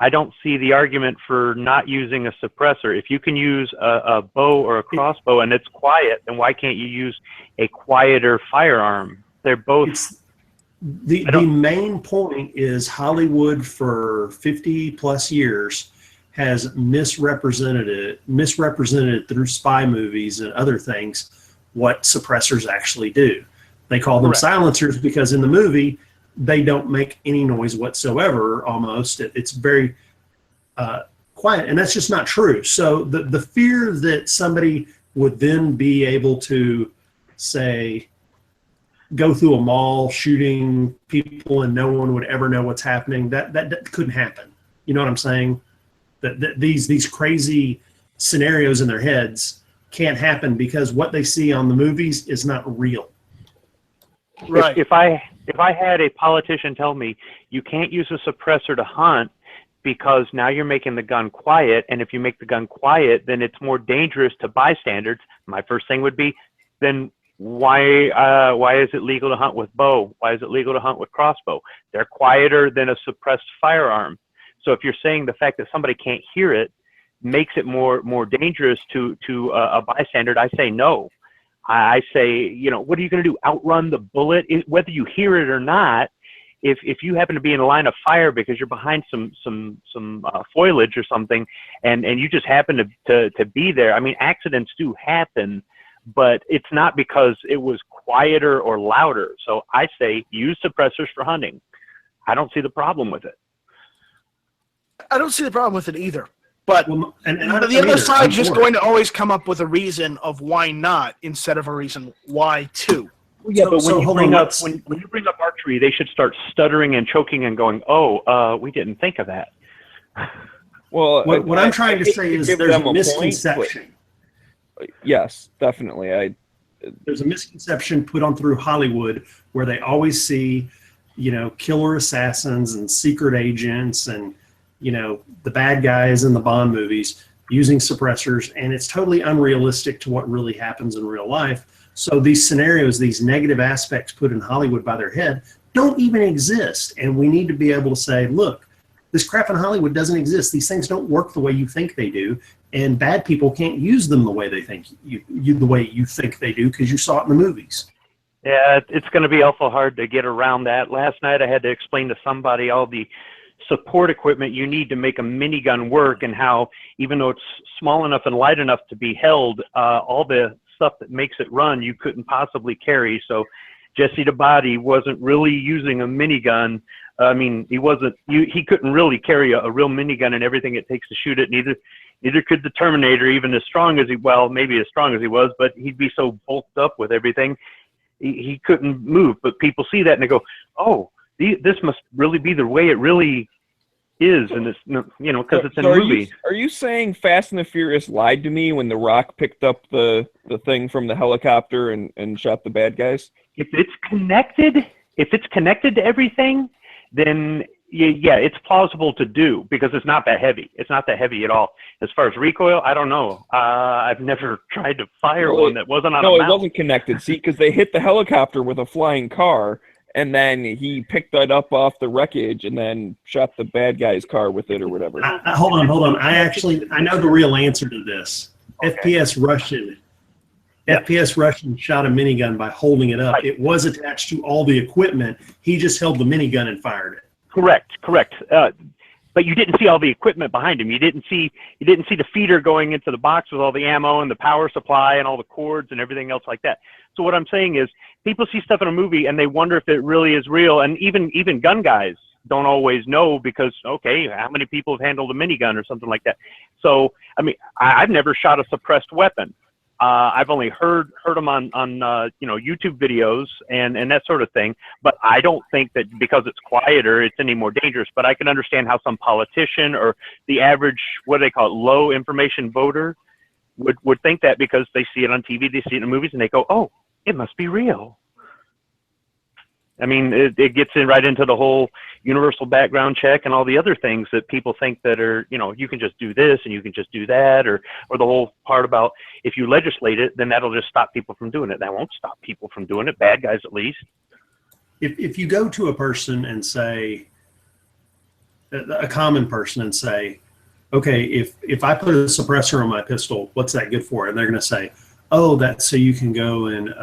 don't see the argument for not using a suppressor. If you can use a bow or a crossbow and it's quiet, then why can't you use a quieter firearm? They're both. The main point is Hollywood for 50 plus years has misrepresented through spy movies and other things what suppressors actually do. They call them silencers because in the movie they don't make any noise whatsoever. Almost, it's very quiet, and that's just not true. So the fear that somebody would then be able to, say, go through a mall shooting people and no one would ever know what's happening, that couldn't happen. You know what I'm saying? That these crazy scenarios in their heads can't happen because what they see on the movies is not real. Right. If I had a politician tell me you can't use a suppressor to hunt because now you're making the gun quiet, and if you make the gun quiet, then it's more dangerous to bystanders, my first thing would be, then why is it legal to hunt with bow? Why is it legal to hunt with crossbow? They're quieter than a suppressed firearm. So if you're saying the fact that somebody can't hear it makes it more dangerous to a bystander, I say no. I say, what are you going to do? Outrun the bullet? Whether you hear it or not, if you happen to be in a line of fire because you're behind some foliage or something, and you just happen to be there. I mean, accidents do happen, but it's not because it was quieter or louder. So I say use suppressors for hunting. I don't see the problem with it. I don't see the problem with it either. But Well, and the I don't other either. side's I'm just for it. going to always come up with a reason of why not instead of a reason why to. Yeah, but So when you hold bring on, up let's- when you bring up archery, they should start stuttering and choking and going, "Oh, we didn't think of that." Well, What I'm trying to hate say is give there's them a point, misconception. but yes, definitely. There's a misconception put on through Hollywood where they always see, killer assassins and secret agents and, the bad guys in the Bond movies using suppressors, and it's totally unrealistic to what really happens in real life. So these scenarios, these negative aspects put in Hollywood by their head, don't even exist. And we need to be able to say, look, this crap in Hollywood doesn't exist. These things don't work the way you think they do, and bad people can't use them the way they think the way you think they do because you saw it in the movies. Yeah, it's going to be awful hard to get around that. Last night I had to explain to somebody all the support equipment you need to make a minigun work, and how even though it's small enough and light enough to be held, all the stuff that makes it run you couldn't possibly carry. So Jesse the Body wasn't really using a minigun. I mean, he couldn't really carry a real minigun and everything it takes to shoot it. Neither could the Terminator, even as strong as maybe as strong as he was, but he'd be so bulked up with everything, he couldn't move. But people see that and they go, "Oh, this must really be the way it really is," and it's because it's in a movie. Are you saying Fast and the Furious lied to me when The Rock picked up the thing from the helicopter and shot the bad guys? If it's connected to everything, then yeah, it's plausible to do because it's not that heavy. It's not that heavy at all. As far as recoil, I don't know. I've never tried to fire one that wasn't on a mount. No, it wasn't connected. See, because they hit the helicopter with a flying car, and then he picked that up off the wreckage and then shot the bad guy's car with it or whatever. Hold on. I know the real answer to this. Okay. FPS Russian shot a minigun by holding it up. It was attached to all the equipment. He just held the minigun and fired it. Correct. But you didn't see all the equipment behind him. You didn't see the feeder going into the box with all the ammo and the power supply and all the cords and everything else like that. So what I'm saying is, people see stuff in a movie and they wonder if it really is real. And even gun guys don't always know because, okay, how many people have handled a minigun or something like that? So, I mean, I've never shot a suppressed weapon. I've only heard them on YouTube videos and that sort of thing. But I don't think that because it's quieter, it's any more dangerous. But I can understand how some politician or the average, what do they call it, low information voter would think that because they see it on TV, they see it in movies, and they go, "Oh, it must be real." I mean, it gets right into the whole universal background check and all the other things that people think that are, you can just do this and you can just do that, or the whole part about if you legislate it, then that'll just stop people from doing it. That won't stop people from doing it, bad guys at least. If you go to a person and say, a common person, and say, okay, if I put a suppressor on my pistol, what's that good for? And they're going to say, oh, that's so you can go and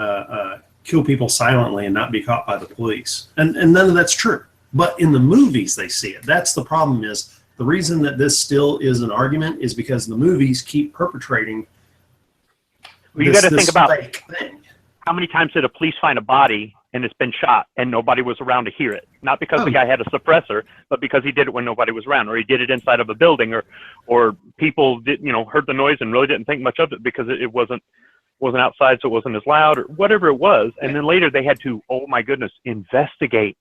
kill people silently and not be caught by the police. And none of that's true. But in the movies, they see it. That's the problem. Is the reason that this still is an argument is because the movies keep perpetrating. Well, you got to think about fake thing. How many times did a police find a body and it's been shot and nobody was around to hear it? Not because the guy had a suppressor, but because he did it when nobody was around, or he did it inside of a building, or people did, heard the noise and really didn't think much of it because it wasn't outside, so it wasn't as loud, or whatever it was. And then later they had to, oh my goodness, investigate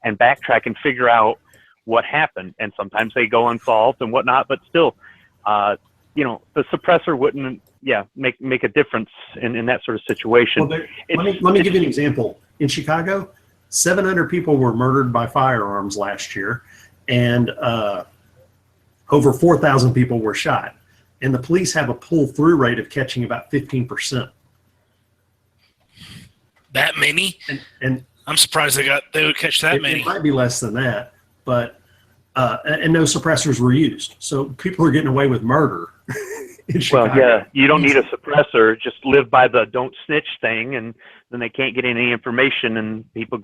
and backtrack and figure out what happened. And sometimes they go unsolved and whatnot, but still, the suppressor wouldn't, make a difference in that sort of situation. Well, let me give you an example. In Chicago, 700 people were murdered by firearms last year, and over 4,000 people were shot. And the police have a pull-through rate of catching about 15%. That many? And I'm surprised they would catch that many. It might be less than that, but and no suppressors were used. So people are getting away with murder in Well, Chicago. yeah, you don't need a suppressor. Just live by the don't snitch thing, and then they can't get any information, and people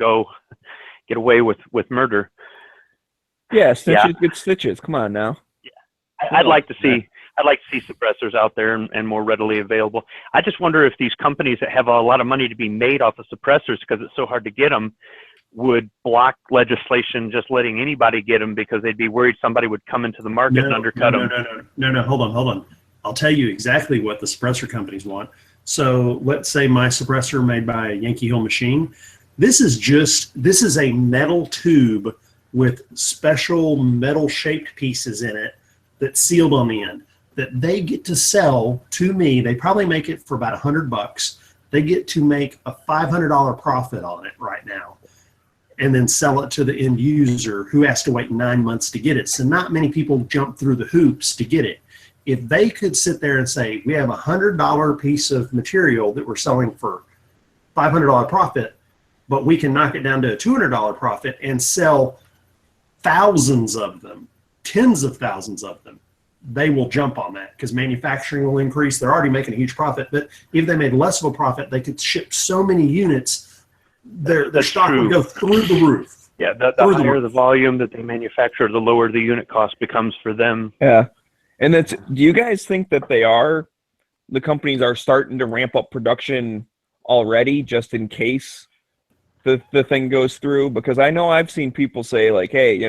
get away with murder. Yeah, snitches Yeah. get stitches. Come on now. I'd like to see suppressors out there and more readily available. I just wonder if these companies that have a lot of money to be made off of suppressors because it's so hard to get them would block legislation just letting anybody get them because they'd be worried somebody would come into the market and undercut them. No, hold on. I'll tell you exactly what the suppressor companies want. So let's say my suppressor made by Yankee Hill Machine. This is a metal tube with special metal shaped pieces in it that's sealed on the end that they get to sell to me. They probably make it for about $100. They get to make a $500 profit on it right now and then sell it to the end user who has to wait 9 months to get it. So not many people jump through the hoops to get it. If they could sit there and say, we have a $100 piece of material that we're selling for $500 profit, but we can knock it down to a $200 profit and sell thousands of them, tens of thousands of them, they will jump on that because manufacturing will increase. They're already making a huge profit, but if they made less of a profit, they could ship so many units, their stock would go through the roof. Yeah, the higher the volume that they manufacture, the lower the unit cost becomes for them. Yeah. And do you guys think that the companies are starting to ramp up production already just in case the thing goes through? Because I know I've seen people say like, hey,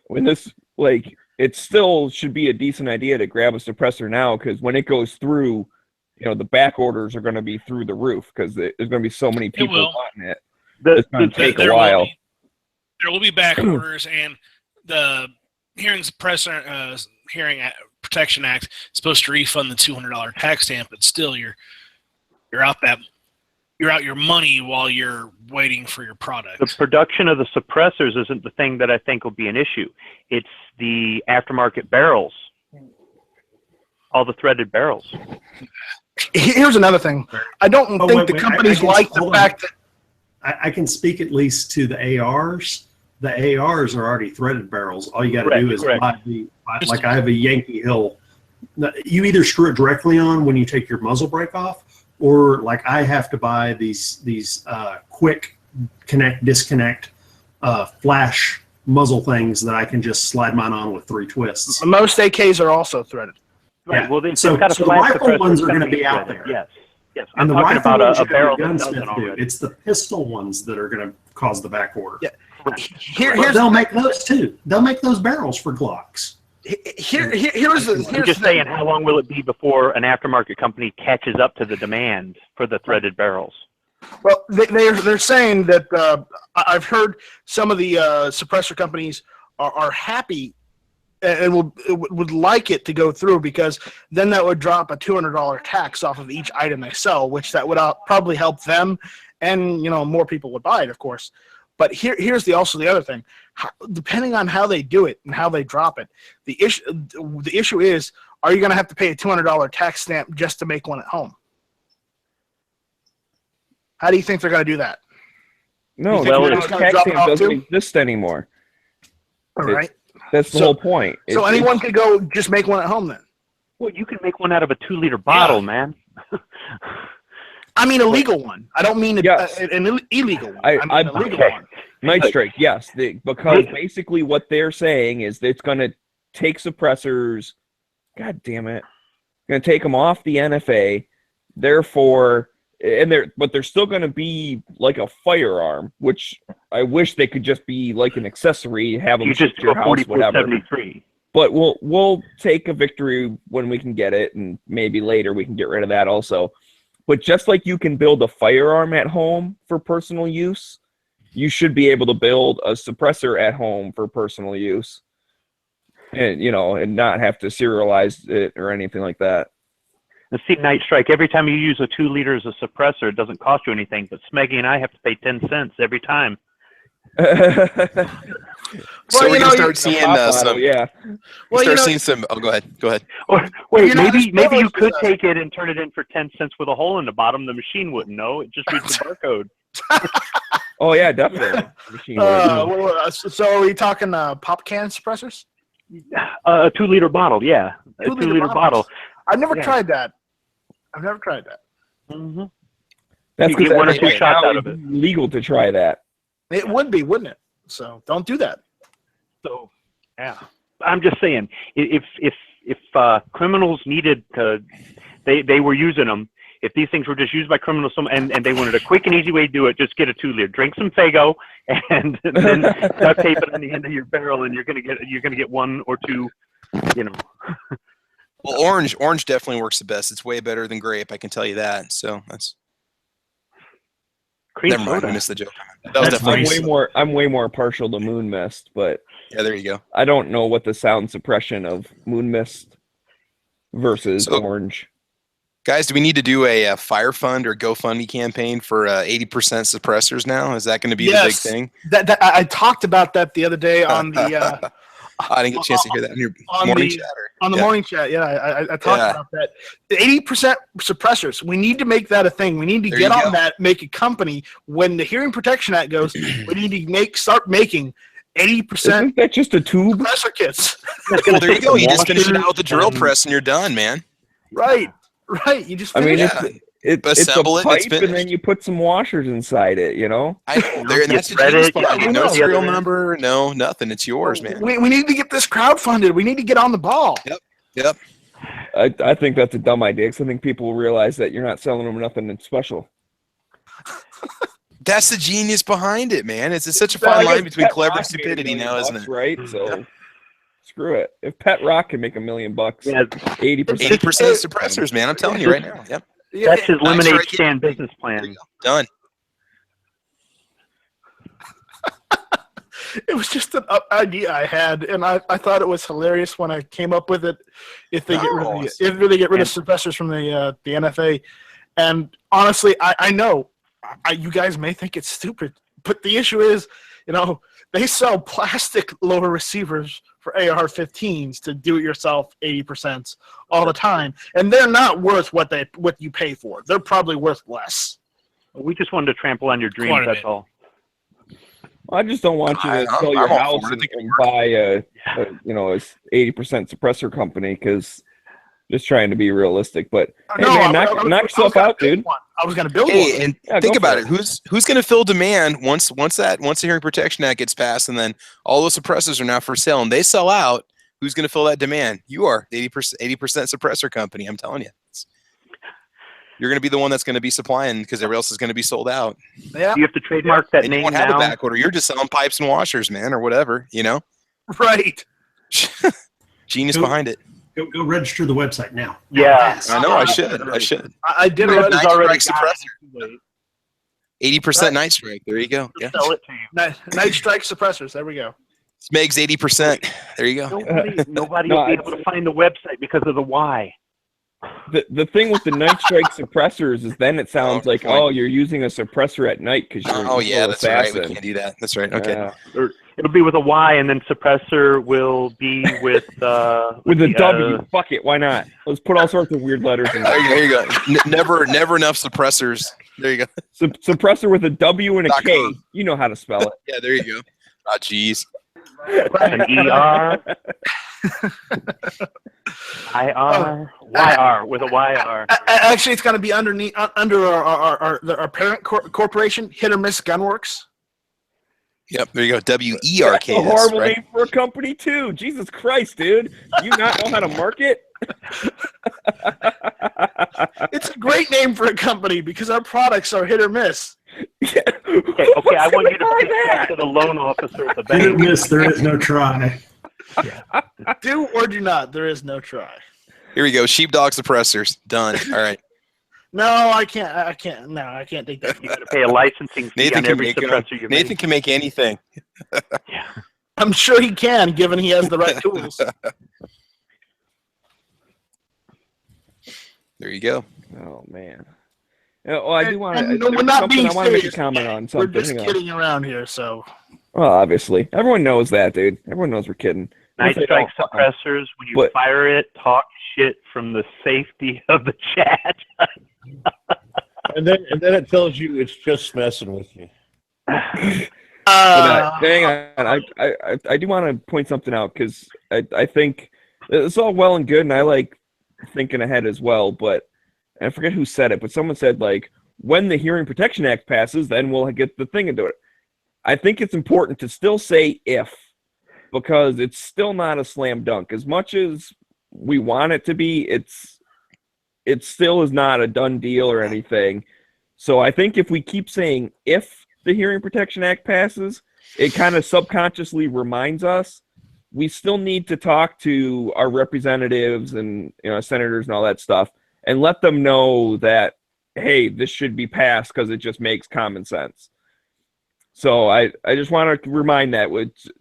when this, like, it still should be a decent idea to grab a suppressor now because when it goes through, the back orders are going to be through the roof because there's going to be so many people wanting it. It's going to take a while. There will be back orders, and the Hearing Protection Act is supposed to refund the $200 tax stamp, but still you're out your money while you're waiting for your product. The production of the suppressors isn't the thing that I think will be an issue. It's the aftermarket barrels, all the threaded barrels. Here's another thing. I don't think the companies like the fact that I can speak at least to the ARs. The ARs are already threaded barrels. All you got to do is buy like I have a Yankee Hill. You either screw it directly on when you take your muzzle brake off, or like I have to buy these quick connect disconnect flash muzzle things that I can just slide mine on with 3 twists. Most AKs are also threaded. Right. Yeah. Well, they've So got a the flash rifle suppressor ones are going to coming be out threaded. there. Yes. And I'm the talking rifle about ones a you barrel have that gunsmith doesn't do. already. It's the pistol ones that are going to cause the back order. Yeah. But they'll make those too. They'll make those barrels for Glocks. Here's I'm just saying, how long will it be before an aftermarket company catches up to the demand for the threaded barrels? Well, they're saying that I've heard some of the suppressor companies are happy and would like it to go through because then that would drop a $200 tax off of each item they sell, which that would probably help them, and more people would buy it, of course. But here's also the other thing. Depending on how they do it and how they drop it, the issue is, are you going to have to pay a $200 tax stamp just to make one at home? How do you think they're going to do that? No, the tax stamp doesn't exist anymore. All right. That's the whole point. So anyone could go just make one at home then? Well, you can make one out of a 2-liter bottle, man. I mean a legal one. I don't mean an illegal one. I mean a legal one. Night Strike, yes. Because basically what they're saying is that it's going to take suppressors, God damn it, going to take them off the NFA, therefore, but they're still going to be like a firearm, which I wish they could just be like an accessory, have them just to your house, whatever. 7473. But we'll take a victory when we can get it, and maybe later we can get rid of that also. But just like you can build a firearm at home for personal use, you should be able to build a suppressor at home for personal use, and and not have to serialize it or anything like that. And see, Night Strike, every time you use a 2 liter as a suppressor, it doesn't cost you anything. But Smeggy and I have to pay 10 cents every time. So we're gonna start seeing some. Yeah. Well, start seeing some. Oh, go ahead. Or wait, maybe you could take it and turn it in for 10 cents with a hole in the bottom. The machine wouldn't know. It just reads the barcode. Oh yeah, definitely. So are we talking pop can suppressors? A 2 liter bottle, yeah. A 2 liter bottle. I've never Yeah. tried that. I've never tried that. Mm-hmm. That's You get because one or two shots out of it's it. legal to try that. It would be, wouldn't it? So don't do that. So, yeah, I'm just saying, if criminals needed to, they were using them. If these things were just used by criminals, and they wanted a quick and easy way to do it, just get a 2-liter, drink some Fago, and then duct tape it on the end of your barrel, and you're gonna get 1 or 2, you know. Well, orange definitely works the best. It's way better than grape. I can tell you that. So that's Cream never mind. soda. I missed the joke. That was That's definitely I'm way more partial to Moon Mist, but yeah. There you go. I don't know what the sound suppression of Moon Mist versus So- Orange. Guys, do we need to do a fire fund or GoFundMe campaign for 80% suppressors now? Is that going to be the big Yes. thing? That I talked about that the other day on the I didn't get a chance to hear that in your on morning the- chatter. on the Yeah. morning chat. Yeah, I talked Yeah. about that. The 80% suppressors. We need to make that a thing. We need to There get you on go. that. Make a company. When the Hearing Protection Act goes, we need to start making 80% Isn't that just a tube? suppressor kits. Well, there you go. You just finish it washers out with the drill and- press and you're done, man. Right. You just. I mean, finish Yeah. it's a Assemble it and pipe, it's and then finished. you put some washers inside it. You know. I know. There, and You that's the thread genius it, you behind gotta it. do No the serial other end. number, no nothing. It's yours, man. We need to get this crowdfunded. We need to get on the ball. Yep. I think that's a dumb idea because I think people will realize that you're not selling them nothing special. That's the genius behind it, man. It's such a Well, fine I line guess between Pet clever Rock and stupidity made $1 now, million isn't bucks, it? right? So screw it. If Pet Rock can make $1 million, Yeah, 80%. 80% suppressors, man. I'm telling you right now. Yep. Yeah, that's his lemonade strike, stand business There you plan. go. Done. it was just an idea I had, and I thought it was hilarious when I came up with it. If they get rid of suppressors from the NFA, and honestly, I know you guys may think it's stupid, but the issue is, they sell plastic lower receivers for AR-15s to do-it-yourself 80% all the time, and they're not worth what you pay for. They're probably worth less. We just wanted to trample on your dreams. Quite a That's bit. all. I just don't want you to I'm sell your all house for it. I think and buy a 80% suppressor company because just trying to be realistic. But hey, man, knock yourself out, dude. I was going to build one. Hey, and Yeah, think go about for it. Who's going to fill demand once the Hearing Protection Act gets passed, and then all those suppressors are now for sale, and they sell out? Who's going to fill that demand? You are. 80% suppressor company. I'm telling you. You're going to be the one that's going to be supplying because everybody else is going to be sold out. Yeah, You have to trademark that And you name won't have now. a back order. You're just selling pipes and washers, man, or whatever. right. Genius Who- behind it. Go register the website now. Yeah. I know. I should. I did Night already. Strike already suppressor. 80% Night Strike. There you go. Yeah. Sell it to you. Night Strike suppressors. There we go. Meg's 80%. There you go. Nobody No, will be able to find the website because of the why. The thing with the night strike suppressors is then it sounds Oh, like, point. oh, you're using a suppressor at night because you're Oh, yeah, that's right. We assassin. can't do that. That's right. Okay. Yeah. It'll be with a Y, and then suppressor will be with With a the, W. Fuck it. Why not? Let's put all sorts of weird letters in there. There you go. Never enough suppressors. There you go. Suppressor with a W and a Dot K. com. You know how to spell it. Yeah, there you go. Oh, jeez. an ER, IR, YR with a YR. Actually, it's going to be under our parent corporation, Hit or Miss Gunworks. Yep, there you go. WERK. That's a horrible name for a company too. Jesus Christ, dude! You not know how to market? It's a great name for a company because our products are hit or miss. Okay, I want you to pitch that to the loan officer at the Hit or bank. miss, there is no try. Do or do not. There is no try. Here we go. Sheepdog suppressors. Done. All right. No, I can't. No, I can't take that. You got to pay a licensing fee Nathan on can every make suppressor you Nathan make. can make anything. I'm sure he can, given he has the right tools. There you go. Oh man. Yeah, well, I do want And to. we're not being I want to make a serious. comment on We're something. just Hang on. kidding around here. So Well, obviously, everyone knows that, dude. Everyone knows we're kidding. Night If they strike don't, suppressors, when you But- fire it, talk shit from the safety of the chat. And then it tells you it's just messing with you. But, uh, hang on, I do want to point something out because I think it's all well and good, and I like thinking ahead as well. But I forget who said it, but someone said, like, when the Hearing Protection Act passes, then we'll get the thing into it. I think it's important to still say if, because it's still not a slam dunk. As much as we want it to be, it still is not a done deal or anything. So I think if we keep saying if the Hearing Protection Act passes, it kind of subconsciously reminds us we still need to talk to our representatives and senators and all that stuff and let them know that, hey, this should be passed because it just makes common sense. So I just want to remind that.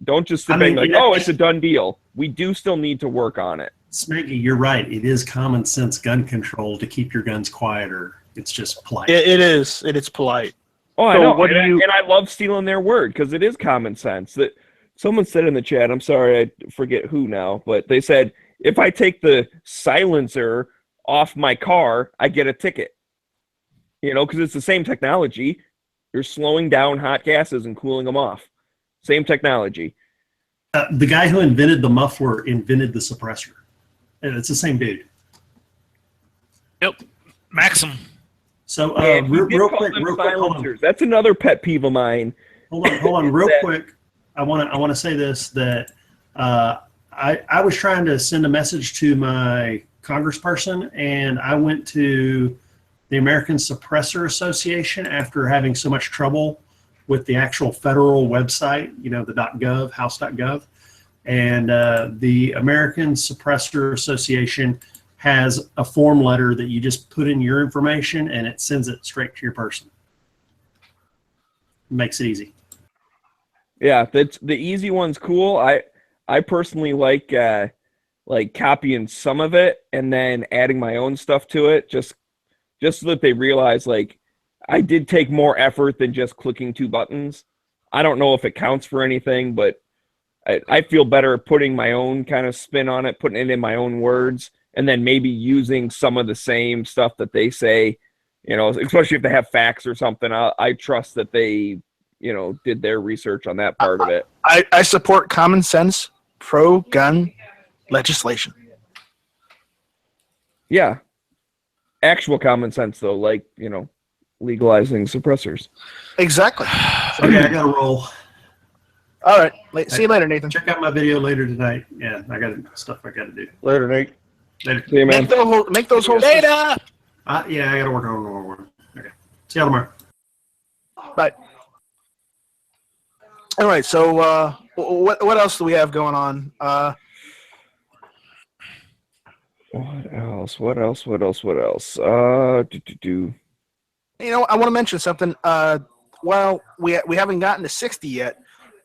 Don't just sit back like, oh, it's a done deal. We do still need to work on it. Smeggy, you're right. It is common sense gun control to keep your guns quieter. It's just polite. It is. It's polite. Oh, I know. And I love stealing their word because it is common sense. That someone said in the chat, I'm sorry, I forget who now, but they said, if I take the silencer off my car, I get a ticket. Because it's the same technology. You're slowing down hot gases and cooling them off. Same technology. The guy who invented the muffler invented the suppressor. It's the same dude. Yep. Maxim. So real quick, hold on. That's another pet peeve of mine. Hold on, real quick. I want to say this, that I was trying to send a message to my congressperson, and I went to the American Suppressor Association after having so much trouble with the actual federal website, the .gov, house.gov. And the American Suppressor Association has a form letter that you just put in your information and it sends it straight to your person. Makes it easy. Yeah, that's the easy one's cool. I personally like copying some of it and then adding my own stuff to it, just so that they realize, like, I did take more effort than just clicking 2 buttons. I don't know if it counts for anything, but I feel better putting my own kind of spin on it, putting it in my own words, and then maybe using some of the same stuff that they say, especially if they have facts or something. I trust that they, did their research on that part of it. I support common sense, pro-gun legislation. Yeah. Actual common sense, though, like, legalizing suppressors. Exactly. Okay, I got to roll. All right. See you later, Nathan. Check out my video later tonight. Yeah, I got stuff I got to do. Later, Nate. Later. See you, man. Make those holes. Data! Yeah, I got to work on one. Okay. See you tomorrow. Bye. All right. So what else do we have going on? What else? I want to mention something. Well, we haven't gotten to 60 yet.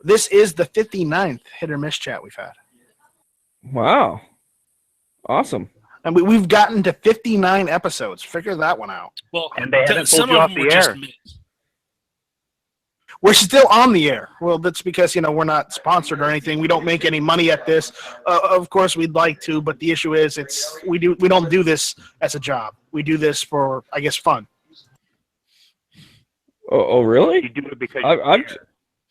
This is the 59th hit or miss chat we've had. Wow. Awesome. And we've gotten to 59 episodes. Figure that one out. Well, And they haven't pulled some you of off them the were just air. minutes. We're still on the air. Well, that's because, we're not sponsored or anything. We don't make any money at this. Of course, we'd like to, but the issue is we don't do this as a job. We do this for, I guess, fun. Oh, really? You do it because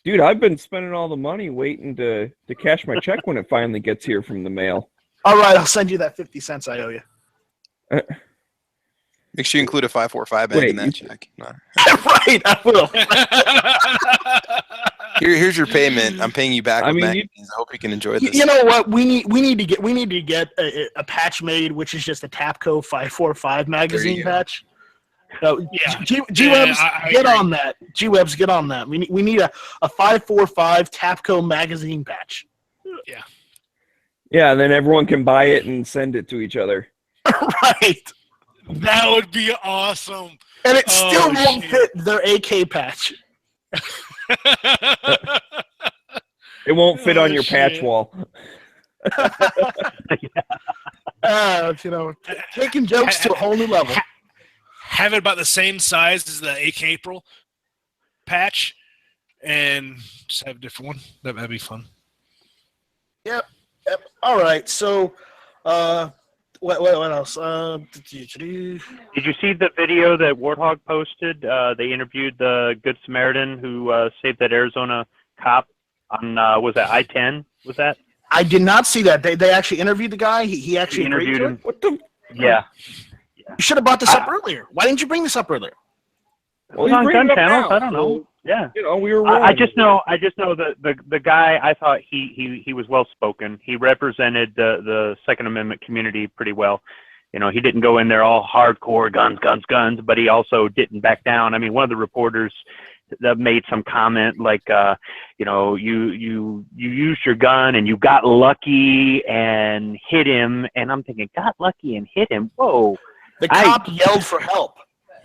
Dude, I've been spending all the money waiting to cash my check when it finally gets here from the mail. All right, I'll send you that 50 cents I owe you. Make sure you include a 545 bag in that you- check. No. Right, I will. Here's your payment. I'm paying you back with mean, magazines. I hope you can enjoy this. You know what? We need to get a patch made, which is just a Tapco 545 magazine go. patch. Yeah. G-Webs, I get agree. on that. G-Webs, get on that. We need a 545 Tapco magazine patch. Yeah, and then everyone can buy it and send it to each other. Right. That would be awesome. And it Oh, still won't shit. fit their AK patch. It won't fit Oh, on your patch shit. wall. Taking jokes to a whole new level. Have it about the same size as the AK April patch, and just have a different one. That'd be fun. Yep. All right. So, what else? Did you see the video that Warthog posted? They interviewed the Good Samaritan who saved that Arizona cop on, was that I-10? Was that? I did not see that. They actually interviewed the guy. He actually He interviewed agreed to him. it? What the? Yeah. You should have brought this up earlier. Why didn't you bring this up earlier? Well, It's on bringing gun it up channels. now, I don't know. so, Yeah. you know, we were I wrong. just know that the guy, I thought he was well spoken. He represented the Second Amendment community pretty well. You know, he didn't go in there all hardcore guns, but he also didn't back down. I mean, one of the reporters that made some comment like, you know, you used your gun and you got lucky and hit him, and I'm thinking, got lucky and hit him? Whoa. The cop yelled for help.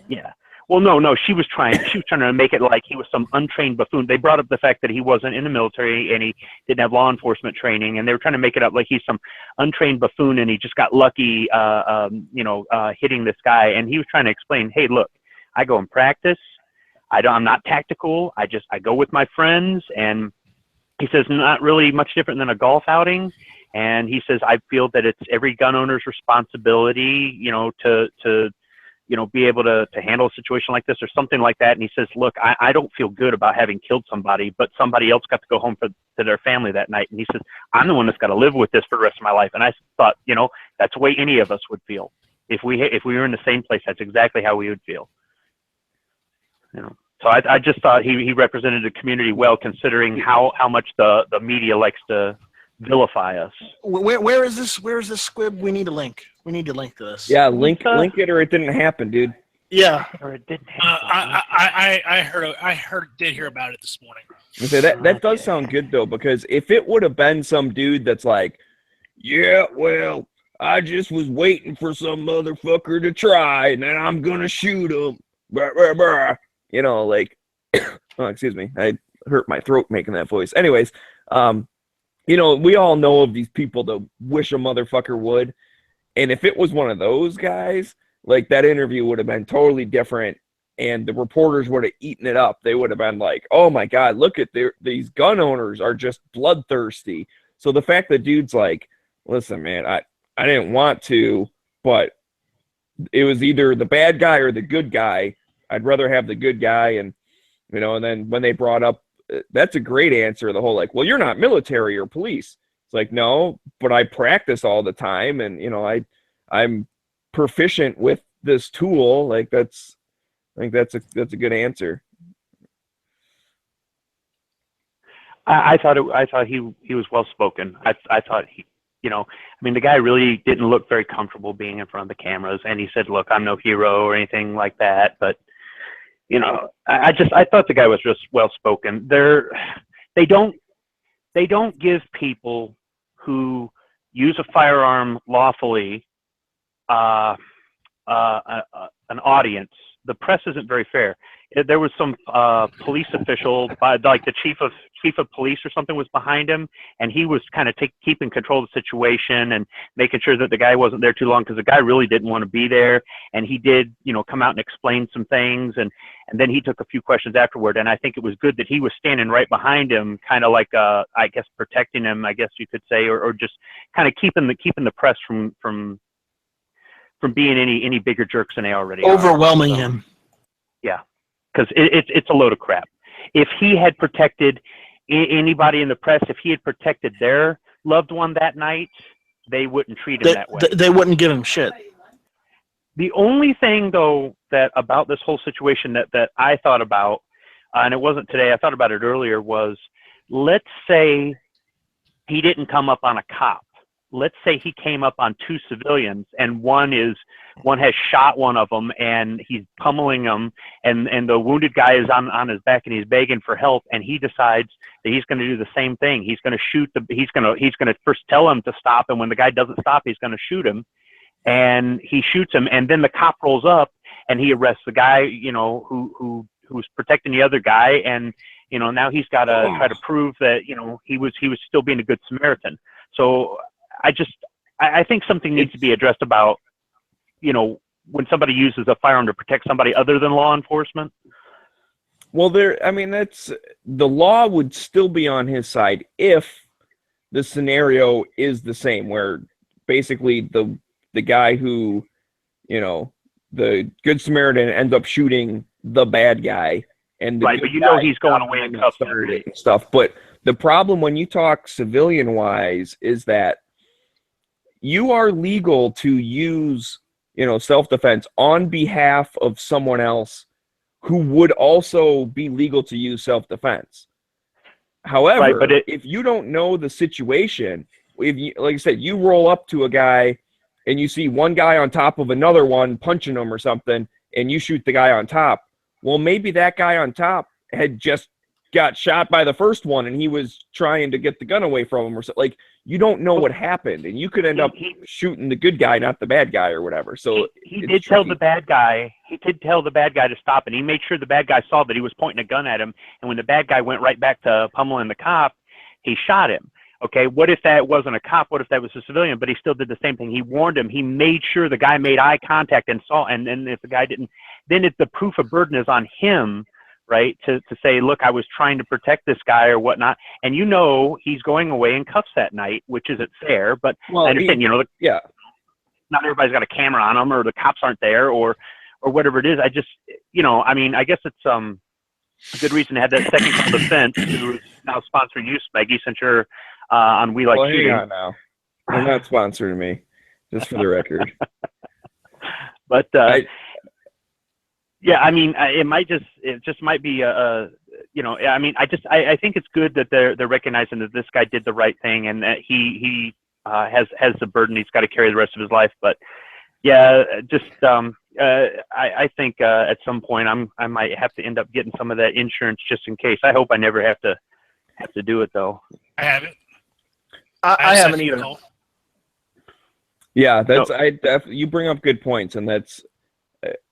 Yeah. Well, no, she was trying to make it like he was some untrained buffoon. They brought up the fact that he wasn't in the military and he didn't have law enforcement training, and they were trying to make it up like he's some untrained buffoon and he just got lucky, hitting this guy. And he was trying to explain, hey, look, I go and practice. I'm not tactical. I go with my friends. And he says, not really much different than a golf outing. And he says, I feel that it's every gun owner's responsibility, you know, to be able to handle a situation like this or something like that. And he says, look, I don't feel good about having killed somebody, but somebody else got to go home to their family that night. And he says, I'm the one that's got to live with this for the rest of my life. And I thought, you know, that's the way any of us would feel. If we were in the same place, that's exactly how we would feel. You know, so I just thought he represented the community well, considering how much the media likes to vilify us. Where is this? Where is this squib? We need a link. We need to link to this. Yeah, link it or it didn't happen, dude. Yeah. Or it didn't happen. I did hear about it this morning. Okay, that does sound good though, because if it would have been some dude that's like, yeah, well, I just was waiting for some motherfucker to try, and then I'm gonna shoot him. Brr, brr, brr. You know, like, oh, excuse me, I hurt my throat making that voice. Anyways, you know, we all know of these people that wish a motherfucker would. And if it was one of those guys, like, that interview would have been totally different. And the reporters would have eaten it up. They would have been like, oh my God, look at these gun owners are just bloodthirsty. So the fact that dude's like, listen, man, I didn't want to, but it was either the bad guy or the good guy. I'd rather have the good guy. And, you know, and then when they brought up, that's a great answer. The whole like, well, you're not military or police. It's like, no, but I practice all the time, and you know, I'm proficient with this tool. Like I think that's a good answer. I thought he was well spoken. I thought he, you know, I mean, the guy really didn't look very comfortable being in front of the cameras, and he said, look, I'm no hero or anything like that, but you know, I thought the guy was just well spoken. They don't give people who use a firearm lawfully an audience. The press isn't very fair. There was some police official, like the chief of police or something, was behind him, and he was kind of keeping control of the situation and making sure that the guy wasn't there too long, because the guy really didn't want to be there. And he did, you know, come out and explain some things, and then he took a few questions afterward. And I think it was good that he was standing right behind him, kind of like I guess protecting him, I guess you could say, or just kind of keeping the press from being any bigger jerks than they already overwhelming are. him. Yeah. Because it's a load of crap. If he had protected anybody in the press, if he had protected their loved one that night, they wouldn't treat him that way. They wouldn't give him shit. The only thing, though, that about this whole situation that I thought about, and it wasn't today, I thought about it earlier, was, let's say he didn't come up on a cop. Let's say he came up on two civilians, and one has shot one of them and he's pummeling them, and the wounded guy is on his back and he's begging for help, and he decides that he's going to do the same thing. He's going to shoot he's going to first tell him to stop, and when the guy doesn't stop, he's going to shoot him, and he shoots him, and then the cop rolls up and he arrests the guy, you know, who's protecting the other guy, and you know, now he's got to try to prove that, you know, he was still being a good Samaritan. So I think something needs to be addressed about, you know, when somebody uses a firearm to protect somebody other than law enforcement. Well, that's the law would still be on his side if the scenario is the same, where basically the guy who, you know, the Good Samaritan ends up shooting the bad guy, and right, but you know he's going away in custody and stuff. But the problem when you talk civilian wise is that you are legal to use, self-defense on behalf of someone else who would also be legal to use self-defense. However, Right, but if you don't know the situation, if you, like I said, you roll up to a guy and you see one guy on top of another one punching him or something, and you shoot the guy on top, well, maybe that guy on top had just got shot by the first one and he was trying to get the gun away from him or something. Like, you don't know what happened, and you could end up shooting the good guy, not the bad guy or whatever. So he did tell the bad guy. He did tell the bad guy to stop, and he made sure the bad guy saw that he was pointing a gun at him. And when the bad guy went right back to pummeling the cop, he shot him. Okay, what if that wasn't a cop? What if that was a civilian? But he still did the same thing. He warned him. He made sure the guy made eye contact and saw. And then if the guy didn't, then the proof of burden is on him, right? To say, look, I was trying to protect this guy or whatnot. And he's going away in cuffs that night, which isn't fair. But I understand, yeah, not everybody's got a camera on them, or the cops aren't there, or whatever it is. I just, I guess it's a good reason to have that second call defense, who is now sponsoring you, Smeggy, since you're on We Like Shooting. Hang on now. They're not sponsoring me, just for the record. But yeah, I mean, it just might be I think it's good that they're recognizing that this guy did the right thing, and that he has the burden he's got to carry the rest of his life. But yeah, just I think at some point I might have to end up getting some of that insurance just in case. I hope I never have to do it though. I haven't. I haven't either. Yeah, you bring up good points, and that's,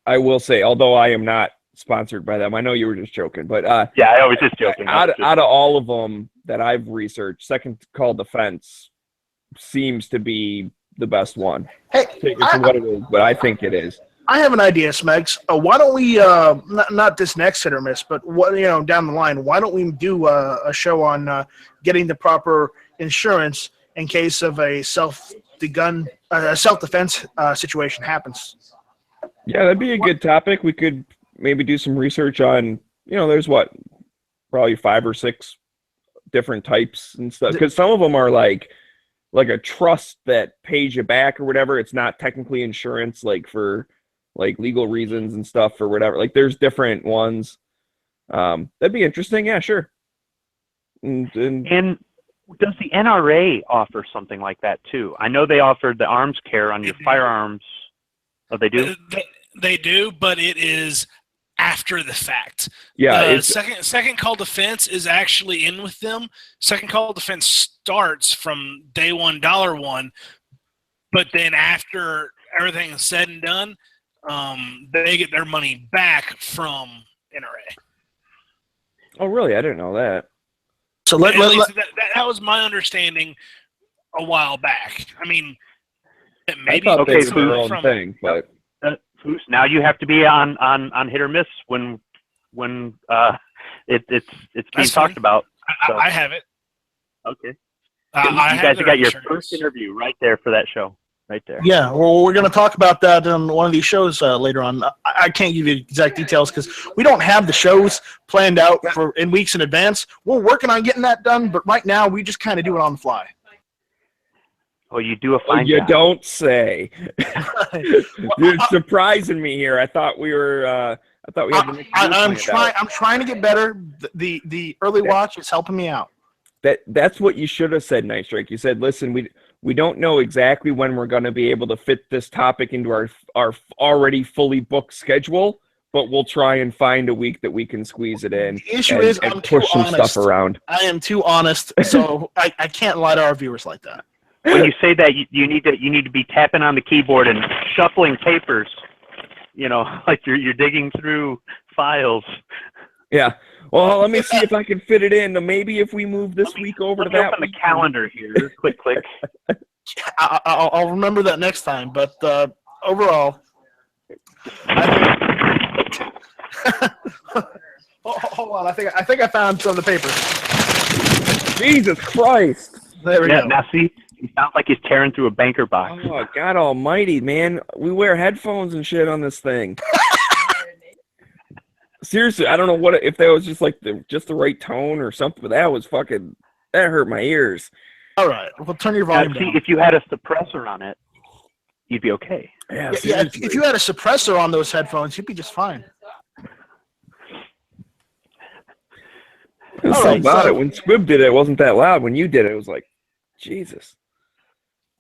I will say, although I am not sponsored by them, I know you were just joking, but yeah, I was just joking. Out of all of them that I've researched, second call defense seems to be the best one. Hey, take it for what it is, but I think it is. I have an idea, Smegs. Why don't we, not this next hit or miss, but down the line, why don't we do a show on getting the proper insurance in case of a self-defense situation happens? Yeah, that'd be a good topic. We could maybe do some research on, there's probably 5 or 6 different types and stuff. Because some of them are like a trust that pays you back or whatever. It's not technically insurance, like for like legal reasons and stuff or whatever. Like there's different ones. That'd be interesting. Yeah, sure. And does the NRA offer something like that too? I know they offered the arms care on your firearms. Oh, they do? They do, but it is after the fact. Yeah. Second call defense is actually in with them. Second call defense starts from day one, $1, but then after everything is said and done, they get their money back from NRA. Oh, really? I didn't know that. So that was my understanding a while back. I mean, maybe I thought okay, they did their own thing, but now you have to be on hit or miss when it's being talked about. So. I have it. Okay. You guys have got your first interview right there for that show. Right there. Yeah, well, we're going to talk about that on one of these shows later on. I can't give you exact details because we don't have the shows planned out in weeks in advance. We're working on getting that done, but right now we just kind of do it on the fly. Oh, you do a fine You job. don't say. You're surprising me here. I thought we were. I thought we had. I'm trying to get better. The early watch is helping me out. That's what you should have said, Night Strike. You said, "Listen, we don't know exactly when we're going to be able to fit this topic into our already fully booked schedule, but we'll try and find a week that we can squeeze it in." The issue is I'm push too some honest. stuff around. I am too honest, so I can't lie to our viewers like that. When you say that, you need to be tapping on the keyboard and shuffling papers. Like you're digging through files. Yeah. Well, let me see if I can fit it in. Maybe if we move this week over to that. Open the calendar here. Click. I'll remember that next time. But overall, hold on. I think I found some of the papers. Jesus Christ! There we go. Now see, he sounds like he's tearing through a banker box. Oh God Almighty, man! We wear headphones and shit on this thing. Seriously, I don't know if that was just like just the right tone or something, but that hurt my ears. All right. Well, turn your Now, volume see, down. if you had a suppressor on it, you'd be okay. Yeah, Yeah, if you had a suppressor on those headphones, you'd be just fine. There's All something right, about so- it. When Squib did it, it wasn't that loud. When you did it, it was like, Jesus.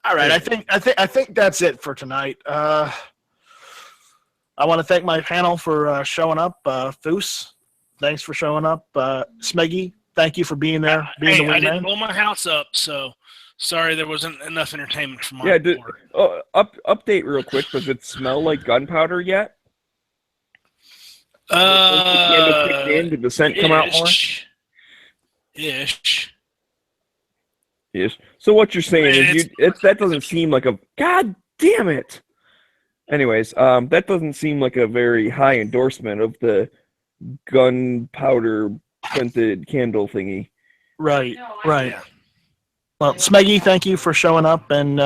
All right, I think that's it for tonight. I want to thank my panel for showing up. Foos, thanks for showing up. Smeggy, thank you for being there, being Hey, the I didn't wingman. blow my house up, so sorry there wasn't enough entertainment for my Yeah, part. update real quick. Does it smell like gunpowder yet? Once the candle kicked in, did the scent come out more? Ish. Yes. So what you're saying is that doesn't seem like a God damn it. Anyways, that doesn't seem like a very high endorsement of the gunpowder scented candle thingy. Right. Well, Smeggy, thank you for showing up and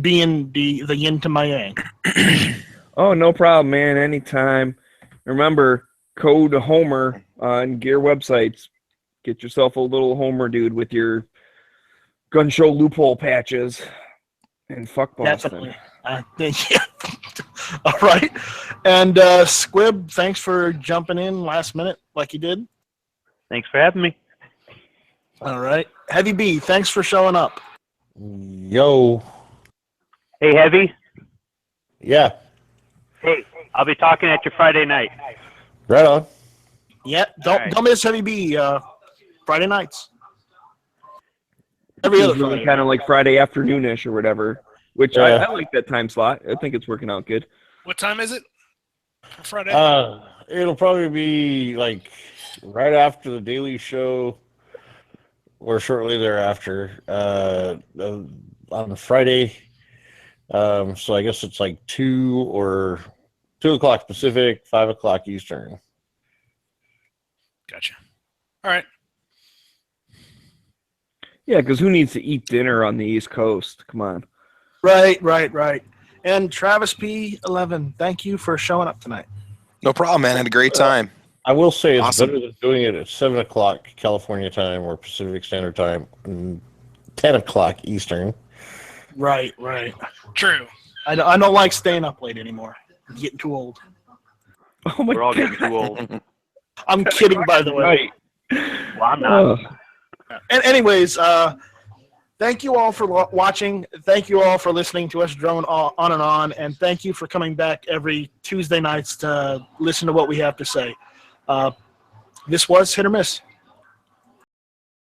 being the yin to my yang. Oh, no problem, man. Anytime. Remember, code Homer on gear websites. Get yourself a little Homer dude with your gun show loophole patches. And fuck Boston. Definitely. All right. And Squib, thanks for jumping in last minute like you did. Thanks for having me. All right. Heavy B, thanks for showing up. Yo. Hey, Heavy. Yeah. Hey, I'll be talking at you Friday night. Right on. Yeah, All right. don't miss Heavy B Friday nights. Every It's other really Friday. kind of like Friday afternoonish or whatever. Which Yeah. I like that time slot. I think it's working out good. What time is it for Friday? It'll probably be like right after the Daily Show or shortly thereafter on Friday. So I guess it's like 2 o'clock Pacific, 5 o'clock Eastern. Gotcha. All right. Yeah, because who needs to eat dinner on the East Coast? Come on. Right. And Travis P11, thank you for showing up tonight. No problem, man. Had a great time. I will say it's Awesome. better than doing it at 7 o'clock California time or Pacific Standard Time and 10 o'clock Eastern. Right. True. I don't like staying up late anymore. I'm getting too old. Oh my We're all God. getting too old. I'm kidding, by the way. Right. Well, I'm not. And anyways, thank you all for watching. Thank you all for listening to us drone on and on. And thank you for coming back every Tuesday nights to listen to what we have to say. This was Hit or Miss.